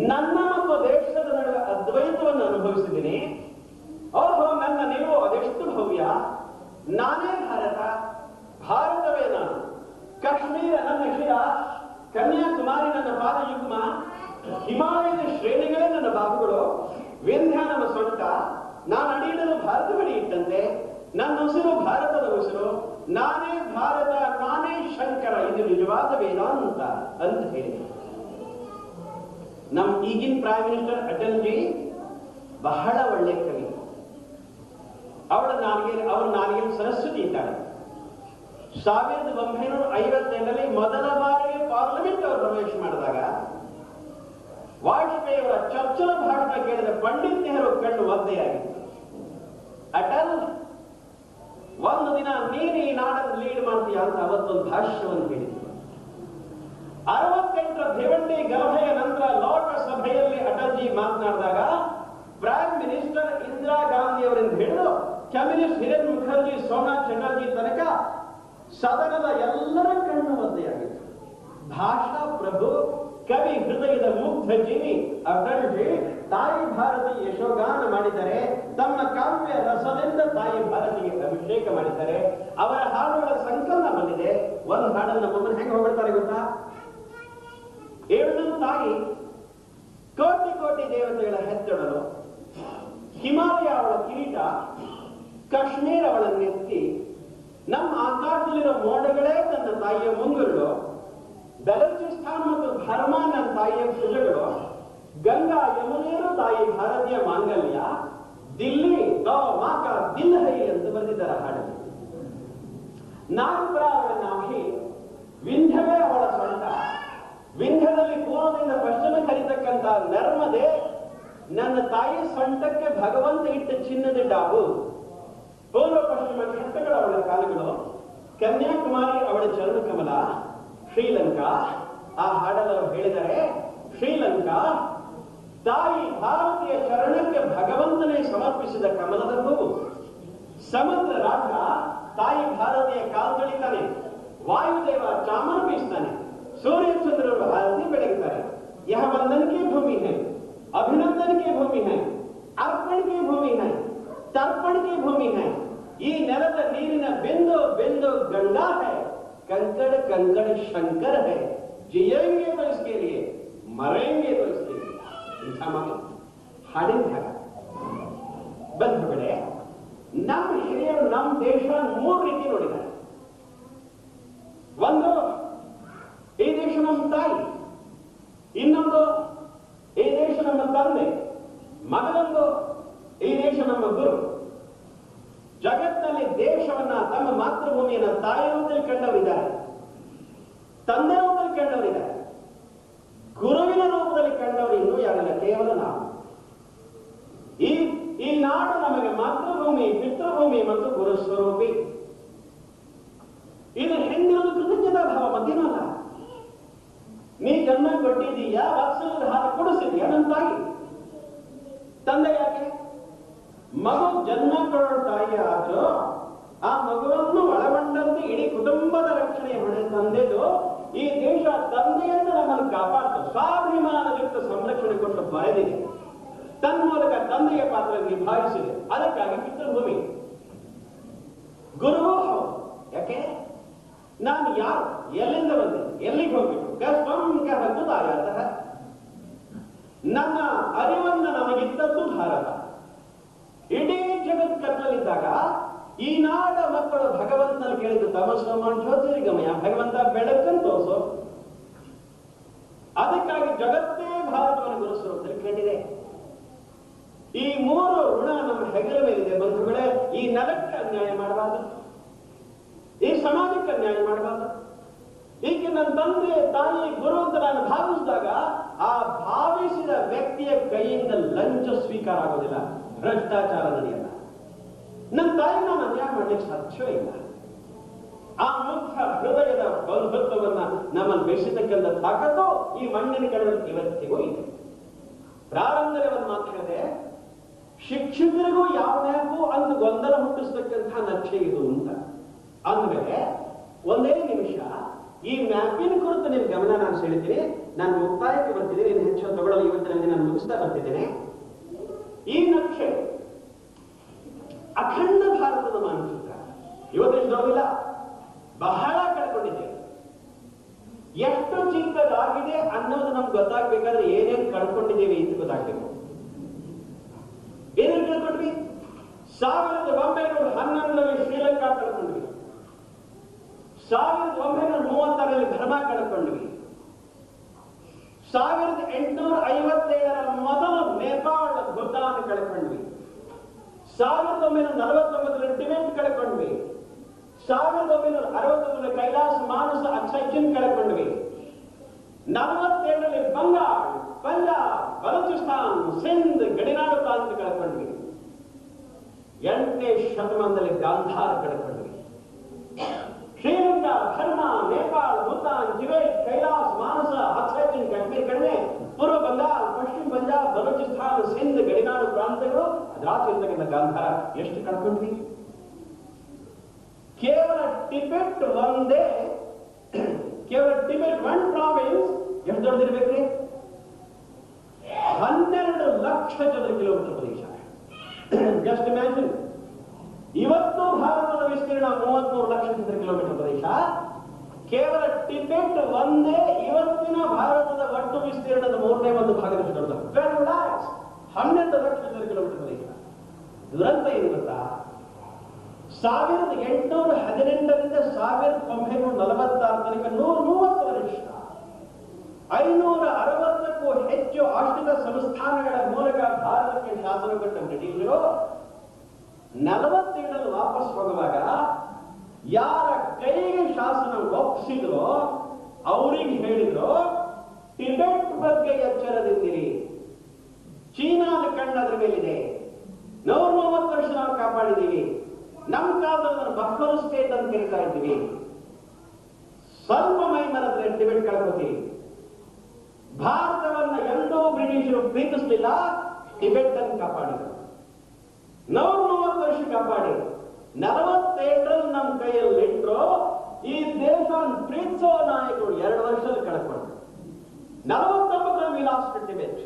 ನನ್ನ ಮತ್ತು ದೇಶದ ನಡುವೆ ಅದ್ವೈತವನ್ನು ಅನುಭವಿಸಿದ್ದೀನಿ. ಓಹೋ, ನನ್ನ ನೀವು ಅದೆಷ್ಟು ಭವ್ಯ, ನಾನೇ ಭಾರತ, ಭಾರತವೇ ನಾನು, ಕಾಶ್ಮೀರ ನನ್ನ ಶಿರ, ಕನ್ಯಾಕುಮಾರಿ ನನ್ನ ಪಾದಯುಗ್ಮ, ಹಿಮಾಲಯದ ಶ್ರೇಣಿಗಳೇ ನನ್ನ ಬಾಹುಗಳು, ವಿಂಧ್ಯ ನಮ್ಮ ಸೊಂಟ, ನಾನು ಅಡಿಯಿಡಲು ಭಾರತವಡಿ ಇಟ್ಟಂತೆ, ನನ್ನ ಉಸಿರು ಭಾರತದ ಉಸಿರು, ನಾನೇ ಭಾರತ, ನಾನೇ ಶಂಕರ, ಇದು ನಿಜವಾದ ವೇದಾಂತ ಅಂತ ಹೇಳಿ. ನಮ್ಮ ಈಗಿನ ಪ್ರೈಮ್ ಮಿನಿಸ್ಟರ್ ಅಟಲ್ ಜಿ ಬಹಳ ಒಳ್ಳೆ ಕವಿ. ಅವ್ರ ನಾಲಿಗೆ ಸರಸ್ವತಿ ಇದ್ದಾಳೆ. 1957 ಮೊದಲ ಬಾರಿಗೆ ಪಾರ್ಲಿಮೆಂಟ್ ಅವರು ಪ್ರವೇಶ ಮಾಡಿದಾಗ ವಾಜಪೇಯಿ ಅವರ ಚೊಚ್ಚಲ ಭಾಷಣ ಕೇಳಿದ ಪಂಡಿತ್ ನೆಹರು ಕಣ್ಣು ಒದ್ದೆಯಾಗಿತ್ತು. ಅಟಲ್, ಒಂದು ದಿನ ನೀನು ಈ ನಾಡನ್ನು ಲೀಡ್ ಮಾಡ್ತೀಯ ಅಂತ ಅವತ್ತೊಂದು ಭಾಷ್ಯವನ್ನು ಹೇಳಿದ್ರು. 68ರ ಭಿವಂಡಿ ಗಲಭೆಯ ನಂತರ ಲೋಕಸಭೆಯಲ್ಲಿ ಅಟಲ್ಜಿ ಮಾತನಾಡಿದಾಗ ಪ್ರೈಮ್ ಮಿನಿಸ್ಟರ್ ಇಂದಿರಾ ಗಾಂಧಿ ಅವರಿಂದ ಹಿಡಿದು ಕಮ್ಯುನಿಸ್ಟ್ ಹಿರೇನ್ ಮುಖರ್ಜಿ, ಸೋಮನಾಥ್ ಚಟರ್ಜಿ ತನಕ ಸದನದ ಎಲ್ಲರ ಕಣ್ಣು ಒದ್ದೆಯಾಗಿತ್ತು. ಭಾಷಾ ಪ್ರಭು, ಕವಿ ಹೃದಯದ ಮುಗ್ಧ ಜೀವಿ ಅಟಲ್ಜಿ ತಾಯಿ ಭಾರತಿ ಯಶೋಗಾನ ಮಾಡಿದ್ದಾರೆ. ತಮ್ಮ ಕಾವ್ಯ ರಸದಿಂದ ತಾಯಿ ಭಾರತಿಗೆ ಅಭಿಷೇಕ ಮಾಡಿದ್ದಾರೆ. ಅವರ ಹಾಡುಗಳ ಸಂಕಲನ ಬಂದಿದೆ. ಒಂದು ಹಾಡನ್ನು ನಮ್ಮನ್ನು ಹೆಂಗೆ ಹೊಗಳ್ತಾರೆ ಗೊತ್ತಾ? ಏಳು ತಾಯಿ ಕೋಟಿ ಕೋಟಿ ದೇವತೆಗಳ ಹೆತ್ತೊಡಲು, ಹಿಮಾಲಯ ಅವಳ ಕಿರೀಟ, ಕಾಶ್ಮೀರ ಅವಳ ನೆತ್ತಿ, ನಮ್ಮ ಆಕಾಶದಲ್ಲಿರೋ ಮೋಡಗಳೇ ತನ್ನ ತಾಯಿಯ ಮುಂಗುರುಳು, ಬಲೂಚಿಸ್ತಾನ್ ಮತ್ತು ಬರ್ಮಾ ನನ್ನ ತಾಯಿಯ ಭುಜಗಳು, ಗಂಗಾ ಯಮುನೆಯರು ತಾಯಿ ಭಾರತೀಯ ಮಾಂಗಲ್ಯ, ದಿಲ್ಲಿ ತೋ ಮಾಕ ದಿಲ್ ಹೈ ಅಂತ ಬರೆದಿದ್ದಾರೆ ಹಾಡಲ್ಲಿ. ನಾಗಪುರ ಅವಳ ನಾಭಿ, ವಿಂಧ್ಯವೇ ಅವಳ ಸೊಂಟ, ವಿಂಧ್ಯದಲ್ಲಿ ಪೂರ್ವದಿಂದ ಪಶ್ಚಿಮ ಕರೀತಕ್ಕಂಥ ನರ್ಮದೆ ನನ್ನ ತಾಯಿ ಸೊಂಟಕ್ಕೆ ಭಗವಂತ ಇಟ್ಟ ಚಿನ್ನದ ಡಾಬು, ಪೂರ್ವ ಪಶ್ಚಿಮ ಘಟ್ಟಗಳು ಅವಳ ಕಾಲುಗಳು, ಕನ್ಯಾಕುಮಾರಿ ಅವಳ ಚರಣ ಕಮಲ, ಶ್ರೀಲಂಕಾ. ಆ ಹಾಡಲು ಅವರು ಹೇಳಿದರೆ, ಶ್ರೀಲಂಕಾ ತಾಯಿ ಭಾರತೀಯ ಚರಣಕ್ಕೆ ಭಗವಂತನೇ ಸಮರ್ಪಿಸಿದ ಕಮಲದ ಹೂವು. ಸಮುದ್ರ ರಾಜ ತಾಯಿ ಭಾರತೀಯ ಕಾಲು ತೊಳಿತಾನೆ, ವಾಯುದೇವ ಚಾಮರ ಬೀಸ್ತಾನೆ, सूर्यचंद्र आरती ಬೆಳಗ್ತಾರೆ. यह वंदन की भूमि है, अभिनंदन की भूमि है, अर्पण की भूमि है, तर्पण की भूमि है. ಈ ನೆಲದ ನೀರಿನ बिंदु बिंदु गंगा है, कंकड़ कंकड़ शंकर है. जिएंगे तो इसके लिए, मरेंगे तो इसके लिए. ಇಂಥ ಮಾತು ಹಾಡಿನ ಭಾಗ. ಬಂಧುಗಳೇ, ನಮ್ಮ ಹಿರಿಯರು ನಮ್ಮ ದೇಶ ಮೂರು ರೀತಿ ನೋಡಿದ್ದಾರೆ. ಒಂದು, ಈ ದೇಶ ನಮ್ಮ ತಾಯಿ, ಇನ್ನೊಂದು ಈ ದೇಶ ನಮ್ಮ ತಂದೆ, ಮಗನೊಂದು ಈ ದೇಶ ನಮ್ಮ ಗುರು. ಜಗತ್ತಿನಲ್ಲಿ ದೇಶವನ್ನ ತಮ್ಮ ಮಾತೃಭೂಮಿಯನ್ನ ತಾಯಿ ರೂಪದಲ್ಲಿ ಕಂಡವರಿದ್ದಾರೆ, ತಂದೆ ರೂಪದಲ್ಲಿ ಕಂಡವರಿದ್ದಾರೆ, ಗುರುವಿನ ರೂಪದಲ್ಲಿ ಕಂಡವರು ಇನ್ನೂ ಯಾರಿಲ್ಲ, ಕೇವಲ ನಾವು. ಈ ನಾಡು ನಮಗೆ ಮಾತೃಭೂಮಿ, ಪಿತೃಭೂಮಿ ಮತ್ತು ಗುರು ಸ್ವರೂಪಿ. ಇದು ಹೆಣ್ಣಿರೋದು ಕೃತಜ್ಞತಾ ಭಾವ, ಮತ್ತೇನಲ್ಲ. ನೀ ಜನ್ಮ ಕೊಟ್ಟಿದ್ದೀಯಾ, ವಾತ್ಸಲ್ಯದ ಹಾಲು ಕೊಡಿಸಿದ್ಯಾ ನನ್ನ ತಾಯಿ. ತಂದೆ ಯಾಕೆ? ಮಗು ಜನ್ಮ ಕೊಡೋ ತಾಯಿ ಆಚು, ಆ ಮಗುವನ್ನು ಒಳಗೊಂಡಂತೆ ಇಡೀ ಕುಟುಂಬದ ರಕ್ಷಣೆಯ ಹೊಣೆ ತಂದೆದು. ಈ ದೇಶ ತಂದೆಯಿಂದ ನಮ್ಮನ್ನು ಕಾಪಾಡ್ತು, ಸ್ವಾಭಿಮಾನಯುಕ್ತ ಸಂರಕ್ಷಣೆ ಕೊಟ್ಟು ಬರೆದಿದೆ, ತನ್ಮೂಲಕ ತಂದೆಯ ಪಾತ್ರ ನಿಭಾಯಿಸಿದೆ. ಅದಕ್ಕಾಗಿ ಪಿತೃಭೂಮಿ. ಗುರುವೂ ಹೌದು. ಯಾಕೆ? ನಾನು ಯಾರು, ಎಲ್ಲಿಂದ ಬಂದೆ, ಎಲ್ಲಿಗೆ ಹೋಗ್ಬೇಕು, ನನ್ನ ಅರಿವನ್ನ ನಮಗಿದ್ದದ್ದು ಭಾರತ. ಇಡೀ ಜಗತ್ ಕತ್ತಲಿದ್ದಾಗ ಈ ನಾಡ ಮಕ್ಕಳು ಭಗವಂತನಲ್ಲಿ ಕೇಳಿದ್ದು ತಮಸ್ಸೋ ಜ್ಯೋತಿರ್ಗಮಯ, ಭಗವಂತ ಬೆಳಕನ್ನು ತೋರಿಸೋ. ಅದಕ್ಕಾಗಿ ಜಗತ್ತೇ ಭಾರತವನ್ನು ಗುರುಸ್ವರೂಪದಲ್ಲಿ ಕಂಡಿದೆ. ಈ ಮೂರು ಋಣ ನಮ್ಮ ಹೆಗಲ ಮೇಲಿದೆ. ಬಂಧುಗಳೇ, ಈ ನೆಲಕ್ಕೆ ಅನ್ಯಾಯ ಮಾಡಬಾರದು, ಈ ಸಮಾಜಕ್ಕೆ ಅನ್ಯಾಯ ಮಾಡಬಾರದು. ಈಗ ನನ್ನ ತಂದೆ ತಾಯಿ ಗುರು ಅಂತ ನಾನು ಭಾವಿಸಿದಾಗ ಆ ಭಾವಿಸಿದ ವ್ಯಕ್ತಿಯ ಕೈಯಿಂದ ಲಂಚ ಸ್ವೀಕಾರ ಆಗೋದಿಲ್ಲ, ಭ್ರಷ್ಟಾಚಾರ ನಡೆಯಲ್ಲ. ನನ್ನ ತಾಯಿ ನಾನು ಅನ್ಯಾಯ ಮಾಡ್ಲಿಕ್ಕೆ ಸಾಧ್ಯವೇ ಇಲ್ಲ. ಆ ಮುಖ್ಯ ಹೃದಯದ ಬಂಧುತ್ವವನ್ನ ನಮ್ಮನ್ನು ಬೆಳೆಸಿದ್ದಕ್ಕೆಂದ ತಾಕತ್ತು ಈ ಮಣ್ಣಿನ ಕಡೆಯಲ್ಲಿ ಇವತ್ತಿಗೂ ಇದೆ. ಪ್ರಾರಂಭದಲ್ಲಿ ಒಂದು ಮಾತು ಹೇಳಿದೆ, ಶಿಕ್ಷಕರಿಗೂ ಯಾವ್ಯಾಗೂ ಅಂತ ಗೊಂದಲ ಹುಟ್ಟಿಸ್ತಕ್ಕಂಥ ನಕ್ಷೆ ಇದು ಅಂತ ಅಂದ್ಮೇಲೆ ಒಂದೇ ನಿಮಿಷ ಈ ಮ್ಯಾಪಿನ ಕುರಿತು ನಿಮ್ ಗಮನ ನಾನು ಸೆಳಿತೀನಿ. ನಾನು ಮುಕ್ತಾಯಕ್ಕೆ ಬರ್ತಿದ್ದೀನಿ, ನೀನು ಹೆಚ್ಚು ತಗೊಳ್ಳಲು ಇವತ್ತಿನಲ್ಲಿ ನಾನು ಮುಗಿಸ್ತಾ ಬರ್ತಿದ್ದೇನೆ. ಈ ನಕ್ಷೆ ಅಖಂಡ ಭಾರತದ ಮಾನಚಿತ್ರ ಇವತ್ತಿನ ನೋಡಿಲ್ಲ, ಬಹಳ ಕಳ್ಕೊಂಡಿದ್ದೇವೆ. ಎಷ್ಟು ಚಿಕ್ಕದಾಗಿದೆ ಅನ್ನೋದು ನಮ್ಗೆ ಗೊತ್ತಾಗ್ಬೇಕಾದ್ರೆ ಏನೇನು ಕಳ್ಕೊಂಡಿದ್ದೇವೆ ಅಂತ ಗೊತ್ತಾಗ್ಬೇಕು. ಏನೇನು ಕಳ್ಕೊಂಡ್ವಿ? 1911ರಲ್ಲಿ ಶ್ರೀಲಂಕಾ ಕಳ್ಕೊಂಡ್ವಿ, 1936ರಲ್ಲಿ ಬರ್ಮಾ ಕಳ್ಕೊಂಡ್ವಿ, 1857ರ ಮೊದಲು ನೇಪಾಳ ಭೂತಾನ್ ಕಳ್ಕೊಂಡ್ವಿ, 1949ರಲ್ಲಿ ಟಿಬೆಟ್ ಕಳ್ಕೊಂಡ್ವಿ, 1961ರಲ್ಲಿ ಕೈಲಾಸ ಮಾನಸ ಅಕ್ಸೈಚಿನ್ ಕಳ್ಕೊಂಡ್ವಿ, 47ರಲ್ಲಿ ಬಂಗಾಳ, ಪಂಜಾಬ್, ಬಲೂಚಿಸ್ತಾನ್, ಸಿಂಧ್, ಗಡಿನಾಡು ಪ್ರಾಂತ ಕಳ್ಕೊಂಡ್ವಿ, 8ನೇ ಶತಮಾನದಲ್ಲಿ ಗಾಂಧಾರ ಕಳ್ಕೊಂಡ್ವಿ. ಶ್ರೀಲಂಕಾ, ಬರ್ಮಾ, ನೇಪಾಳ, ಭೂತಾನ್, ಟಿಬೆಟ್, ಕೈಲಾಸ್, ಮಾನಸ, ಅಕ್ಸೈಚಿನ್, ಕಾಶ್ಮೀರ ಕಡಿಮೆ, ಪೂರ್ವ ಬಂಗಾಳ, ಪಶ್ಚಿಮ ಪಂಜಾಬ್, ಬಲೂಚಿಸ್ತಾನ್, ಸಿಂಧ್, ಗಡಿನಾಡು ಪ್ರಾಂತಗಳು, ಅದರಾಚೆಗಿಂತ ಗಾಂಧಾರ ಎಷ್ಟು ಕಳ್ಕೊಂಡ್ವಿ? ಕೇವಲ ಟಿಬೆಟ್ ಒಂದೇ, ಕೇವಲ ಟಿಬೆಟ್ ಒನ್ ಪ್ರಾವಿನ್ಸ್ ಎಷ್ಟು ದೊಡ್ಡದಿರ್ಬೇಕ್ರಿ? 12 ಲಕ್ಷ ಚದರ ಕಿಲೋಮೀಟರ್ ಪ್ರದೇಶ. Just imagine. ಇವತ್ತು ಭಾರತದ ವಿಸ್ತೀರ್ಣ 33 ಲಕ್ಷ ಚದರ ಕಿಲೋಮೀಟರ್ ಪ್ರದೇಶ. ಕೇವಲ ಟಿಬೆಟ್ ಒಂದೇ ಇವತ್ತಿನ ಭಾರತದ ಒಟ್ಟು ವಿಸ್ತೀರ್ಣದ 1/3 ಭಾಗದಷ್ಟು ದೊಡ್ಡ 12 lakhs 12 ಲಕ್ಷ ಕಿಲೋಮೀಟರ್ ಪ್ರದೇಶ. ದುರಂತ ಏನು ಗೊತ್ತಾ? 1818ರಿಂದ 1946 ತನಕ 130 ವರ್ಷ 560ಕ್ಕೂ ಹೆಚ್ಚು ಆಶ್ರಿತ ಸಂಸ್ಥಾನಗಳ ಮೂಲಕ ಭಾರತಕ್ಕೆ ಶಾಸನ ಕೊಟ್ಟ ಬ್ರಿಟಿಷರು 47 ವಾಪಸ್ ಹೋಗುವಾಗ ಯಾರ ಕೈಗೆ ಶಾಸನ ಒಪ್ಪಿಸಿದ್ರೋ ಅವರಿಗೆ ಹೇಳಿದ್ರು, ಟಿಬೆಟ್ ಬಗ್ಗೆ ಎಚ್ಚರದಿಂದಿರಿ, ಚೀನಾದ ಕಣ್ಣು ಅದರ ಮೇಲಿದೆ, 130 ವರ್ಷ ನಾವು ಕಾಪಾಡಿದ್ದೀವಿ, ನಮ್ಮ ಕಾಲದಲ್ಲಿ ಬಫರ್ ಸ್ಟೇಟ್ ಅಂತ ಕರೀತಾ ಇದ್ದೀವಿ, ಸ್ವಲ್ಪ ಮೈ ಮರೆದ್ರೆ ಟಿಬೆಟ್ ಕಳ್ಕೋತೀವಿ. ಭಾರತವನ್ನ ಎಂದೂ ಬ್ರಿಟಿಷರು ಪ್ರೀತಿಸಲಿಲ್ಲ, ಟಿಬೆಟ್ ಅನ್ನು ಕಾಪಾಡಿದರು. 130 ವರ್ಷ ಕಾಪಾಡಿ 47ರಲ್ಲಿ ನಮ್ಮ ಕೈಯಲ್ಲಿ ಇಟ್ಟರು. ಈ ದೇಶ ಪ್ರೀತಿಸೋ ನಾಯಕರು 2 ವರ್ಷದಲ್ಲಿ ಕಳ್ಕೊಂಡ್ರು. 49ರಲ್ಲಿ ವಿ ಲಾಸ್ಟ್ ಟಿಬೆಟ್.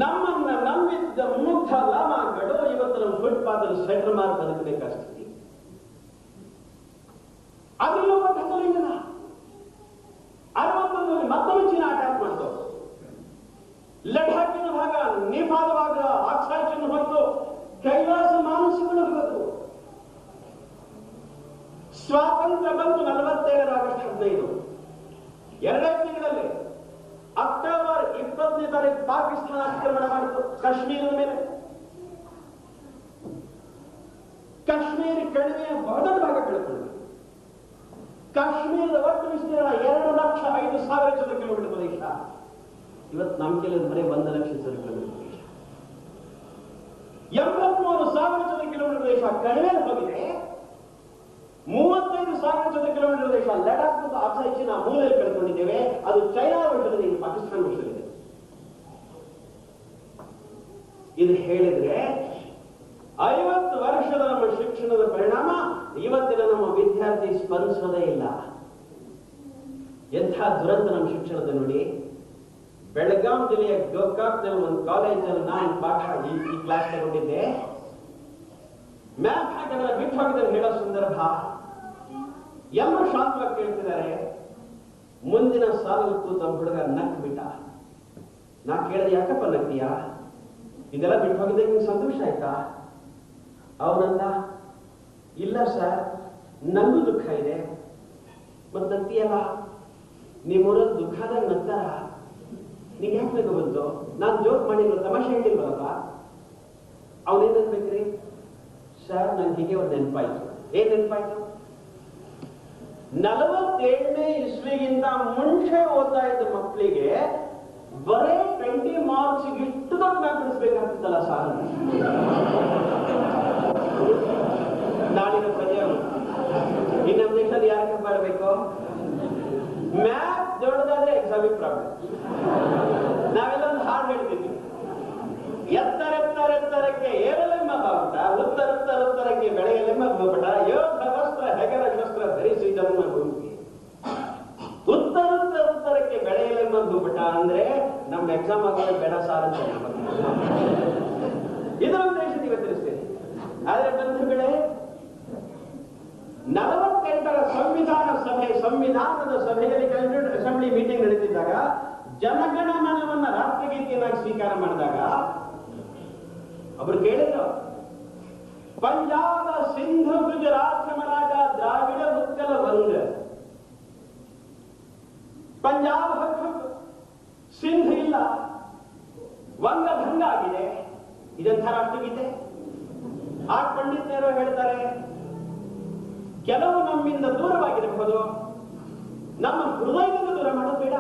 ನಮ್ಮನ್ನ ನಂಬಿದ್ದ ಮುಗ್ಧ ಲಾಮಾಗಳು ಇವತ್ತು ನಮ್ಮ ಫುಟ್ಪಾತ್ ಅಲ್ಲಿ ಸ್ವೆಟರ್ ಮಾರಿ ಬದುಕಬೇಕಾಗ್ತದೆ. ಅದರಲ್ಲೂ ಹೆಸರಿಲ್ಲ. 61ರಲ್ಲಿ ಮತ್ತೊಂದು ಚೀನಾ ಅಟ್ಯಾಕ್ ಮಾಡ್ತು. ಲಡಾಖಿನ ಭಾಗ, ನೇಪಾಳ ಭಾಗ, ಆಕ್ಸಾಯ್ಚನ್ನು ಹೊತ್ತು ಕೈಲಾಸ ಮಾನಸಗಳು ಹೋದವು. ಸ್ವಾತಂತ್ರ್ಯ ಬಂತು 47 ಆಗಸ್ಟ್ 15. 2 ತಿಂಗಳಲ್ಲಿ ಅಕ್ಟೋಬರ್ 20ನೇ ತಾರೀಕು ಪಾಕಿಸ್ತಾನ ಆಕ್ರಮಣ ಮಾಡಿತು ಕಾಶ್ಮೀರದ ಮೇಲೆ. ಕಾಶ್ಮೀರ ಕಣಿವೆಯ ಬಹುದೊಡ್ಡ ಭಾಗ ಕಳ್ಕೊಂಡ್ರು. ಕಾಶ್ಮೀರದ ಒಟ್ಟು ವಿಸ್ತೀರ್ಣ 2,05,000 ಚದರ ಕಿಲೋಮೀಟರ್ ಪ್ರದೇಶ. ಇವತ್ತು ನಮ್ಮ ಕೆಲವು ಬರೀ 1 ಲಕ್ಷ ಚದರ ಕಿಲೋಮೀಟರ್ ಪ್ರದೇಶ. 83,000 ಚದರ ಕಿಲೋಮೀಟರ್ ಪ್ರದೇಶ ಕಣಿವೆ ಹೋಗಿದೆ. 35,000 ಚದರ ಕಿಲೋಮೀಟರ್ ಪ್ರದೇಶ ಲಡಾಖ್ ಮತ್ತು ಆಕ್ಸಾಯ್ಚಿನ ಮೂಲೆಯಲ್ಲಿ ಕಳ್ಕೊಂಡಿದ್ದೇವೆ. ಅದು ಚೈನಾ ವಶದಲ್ಲಿದೆ, ಪಾಕಿಸ್ತಾನ ವಶದಲ್ಲಿದೆ. ಇದು ಹೇಳಿದ್ರೆ 50 ವರ್ಷದ ನಮ್ಮ ಶಿಕ್ಷಣದ ಪರಿಣಾಮ ಇವತ್ತಿನ ನಮ್ಮ ವಿದ್ಯಾರ್ಥಿ ಸ್ಪಂದಿಸೋದೇ ಇಲ್ಲ. ಎಂಥ ದುರಂತ ನಮ್ಮ ಶಿಕ್ಷಣದ ನೋಡಿ. ಬೆಳಗಾಂ ಜಿಲ್ಲೆಯ ಗೋಕಾಕ್ನಲ್ಲಿ ಒಂದು ಕಾಲೇಜಲ್ಲಿ ನಾನು ಪಾಠ ಈ ಕ್ಲಾಸ್ ತಗೊಂಡಿದ್ದೆ. ಮ್ಯಾಥ್ ಹಾಕಿದ್ರೆ ಬಿಟ್ಟು ಹೋಗಿದ್ದಾರೆ ಹೇಳೋ ಸಂದರ್ಭ. ಎಲ್ಲರೂ ಶಾಂತವಾಗಿ ಕೇಳ್ತಿದ್ದಾರೆ. ಮುಂದಿನ ಸಾಲಲ್ಲಿ ಕೂತ ಹುಡುಗ ನಕ್ ಬಿಟ್ಟ. ನಾ ಕೇಳಿದೆ, ಯಾಕಪ್ಪ ನಕ್ತೀಯಾ? ಇದೆಲ್ಲ ಬಿಟ್ಟು ಹೋಗಿದ್ದೆ ನಿಮ್ಗೆ ಸಂತೋಷ ಆಯ್ತಾ? ಅವನಂದ, ಇಲ್ಲ ಸರ್, ನನಗೂ ದುಃಖ ಇದೆ. ಮತ್ತೆ ನಗ್ತೀಯಲ್ಲ, ನಿಮ್ಮೂರಲ್ಲಿ ದುಃಖದಾಗ ನಗ್ತಾರ, ನಿಂಗೆ ಯಾಕೆ ನಗು ಬಂತು? ನಾನು ಜೋಕ್ ಮಾಡಿಲ್ವ, ತಮಾಷೆ ಹೇಳಿಲ್ವಲ್ಲಪ್ಪ? ಅವನೇನ್ ಅನ್ಬೇಕ್ರಿ? ಸರ್, ನನ್ಗೆ ಹೀಗೆ ಒಂದು ನೆನಪಾಯ್ತು. ಏನ್ ನೆನಪಾಯ್ತು? 47ನೇ ಇಸ್ವಿಗಿಂತ ಮುಂಚೆ ಓದ್ತಾ ಇದ್ದ ಮಕ್ಕಳಿಗೆ ಬರೇ 20 ಮಾರ್ಕ್ಸ್ ಇಷ್ಟು ದೊಡ್ಡ ಬಿಡಿಸ್ಬೇಕಾಗ್ತಿತ್ತಲ್ಲ ಸಾಲ. ನಾಳಿನ ಪ್ರಜೆಯವರು ಈ ನಮ್ಮ ದೇಶದಲ್ಲಿ ಯಾಕೆ ಬರಬೇಕು? ಮ್ಯಾಥ್ ದೊಡ್ಡದಾದ್ರೆ ಎಕ್ಸಾಮಿಕ್ ಪ್ರಾಬ್ಲಮ್. ನಾವೆಲ್ಲ ಒಂದು ಹಾಡು ಹೇಳ್ತಿದ್ವಿ, ಎತ್ತರೆತ್ತರೆತ್ತರಕ್ಕೆ ಏರಲೆಮ್ಮ ಬಾವುಟ, ಉತ್ತರಕ್ಕೆ ಬೆಳೆಯಲೆಮ್ಮ ಭೂಪಟ, ಯೋಧವಸ್ತ್ರ ಹೆಗರ ಶಸ್ತ್ರ ಧರಿಸಿ ಜನ್ಮ ಭೂಮಿಗೆ. ಉತ್ತರಕ್ಕೆ ಬೆಳೆಯಲೆಮ್ಮ ಭೂಪಟ ಅಂದ್ರೆ ನಮ್ಮ ಎಕ್ಸಾಮ್ ಆಗೋದು ಬೇಡ ಸಾರ್ ಅಂತ ಇದರ ಉದ್ದೇಶ ನೀವು ತಿಳಿಸ್ತೇನೆ. ಆದ್ರೆ ಬಂಧುಗಳೇ, 48ರ ಸಂವಿಧಾನದ ಸಭೆಯಲ್ಲಿ ಕಾನ್ಸ್ಟಿಟ್ಯೂಂಟ್ ಅಸೆಂಬ್ಲಿ ಮೀಟಿಂಗ್ ನಡೆದಿದ್ದಾಗ ಜನಗಣಮನವನ್ನ ರಾಷ್ಟ್ರಗೀತೆಯನ್ನಾಗಿ ಸ್ವೀಕಾರ ಮಾಡಿದಾಗ ಅವರು ಕೇಳಿದ್ರು, ಪಂಜಾಬ, ಸಿಂಧು, ಗುಜರಾತ್, ಮರಾಠ, ದ್ರಾವಿಡ, ಉತ್ಕಲ, ವಂಗ. ಪಂಜಾಬ್ ಹಕ್ಕು, ಸಿಂಧು ಇಲ್ಲ, ವಂಗ ಭಂಗ ಆಗಿದೆ. ಇದೆಂಥ ರಾಷ್ಟ್ರಗೀತೆ? ಆ ಪಂಡಿತರು ಹೇಳ್ತಾರೆ, ಕೆಲವು ನಮ್ಮಿಂದ ದೂರವಾಗಿರಬಹುದು, ನಮ್ಮ ಹೃದಯದಿಂದ ದೂರ ಮಾಡೋದು ಬೇಡ.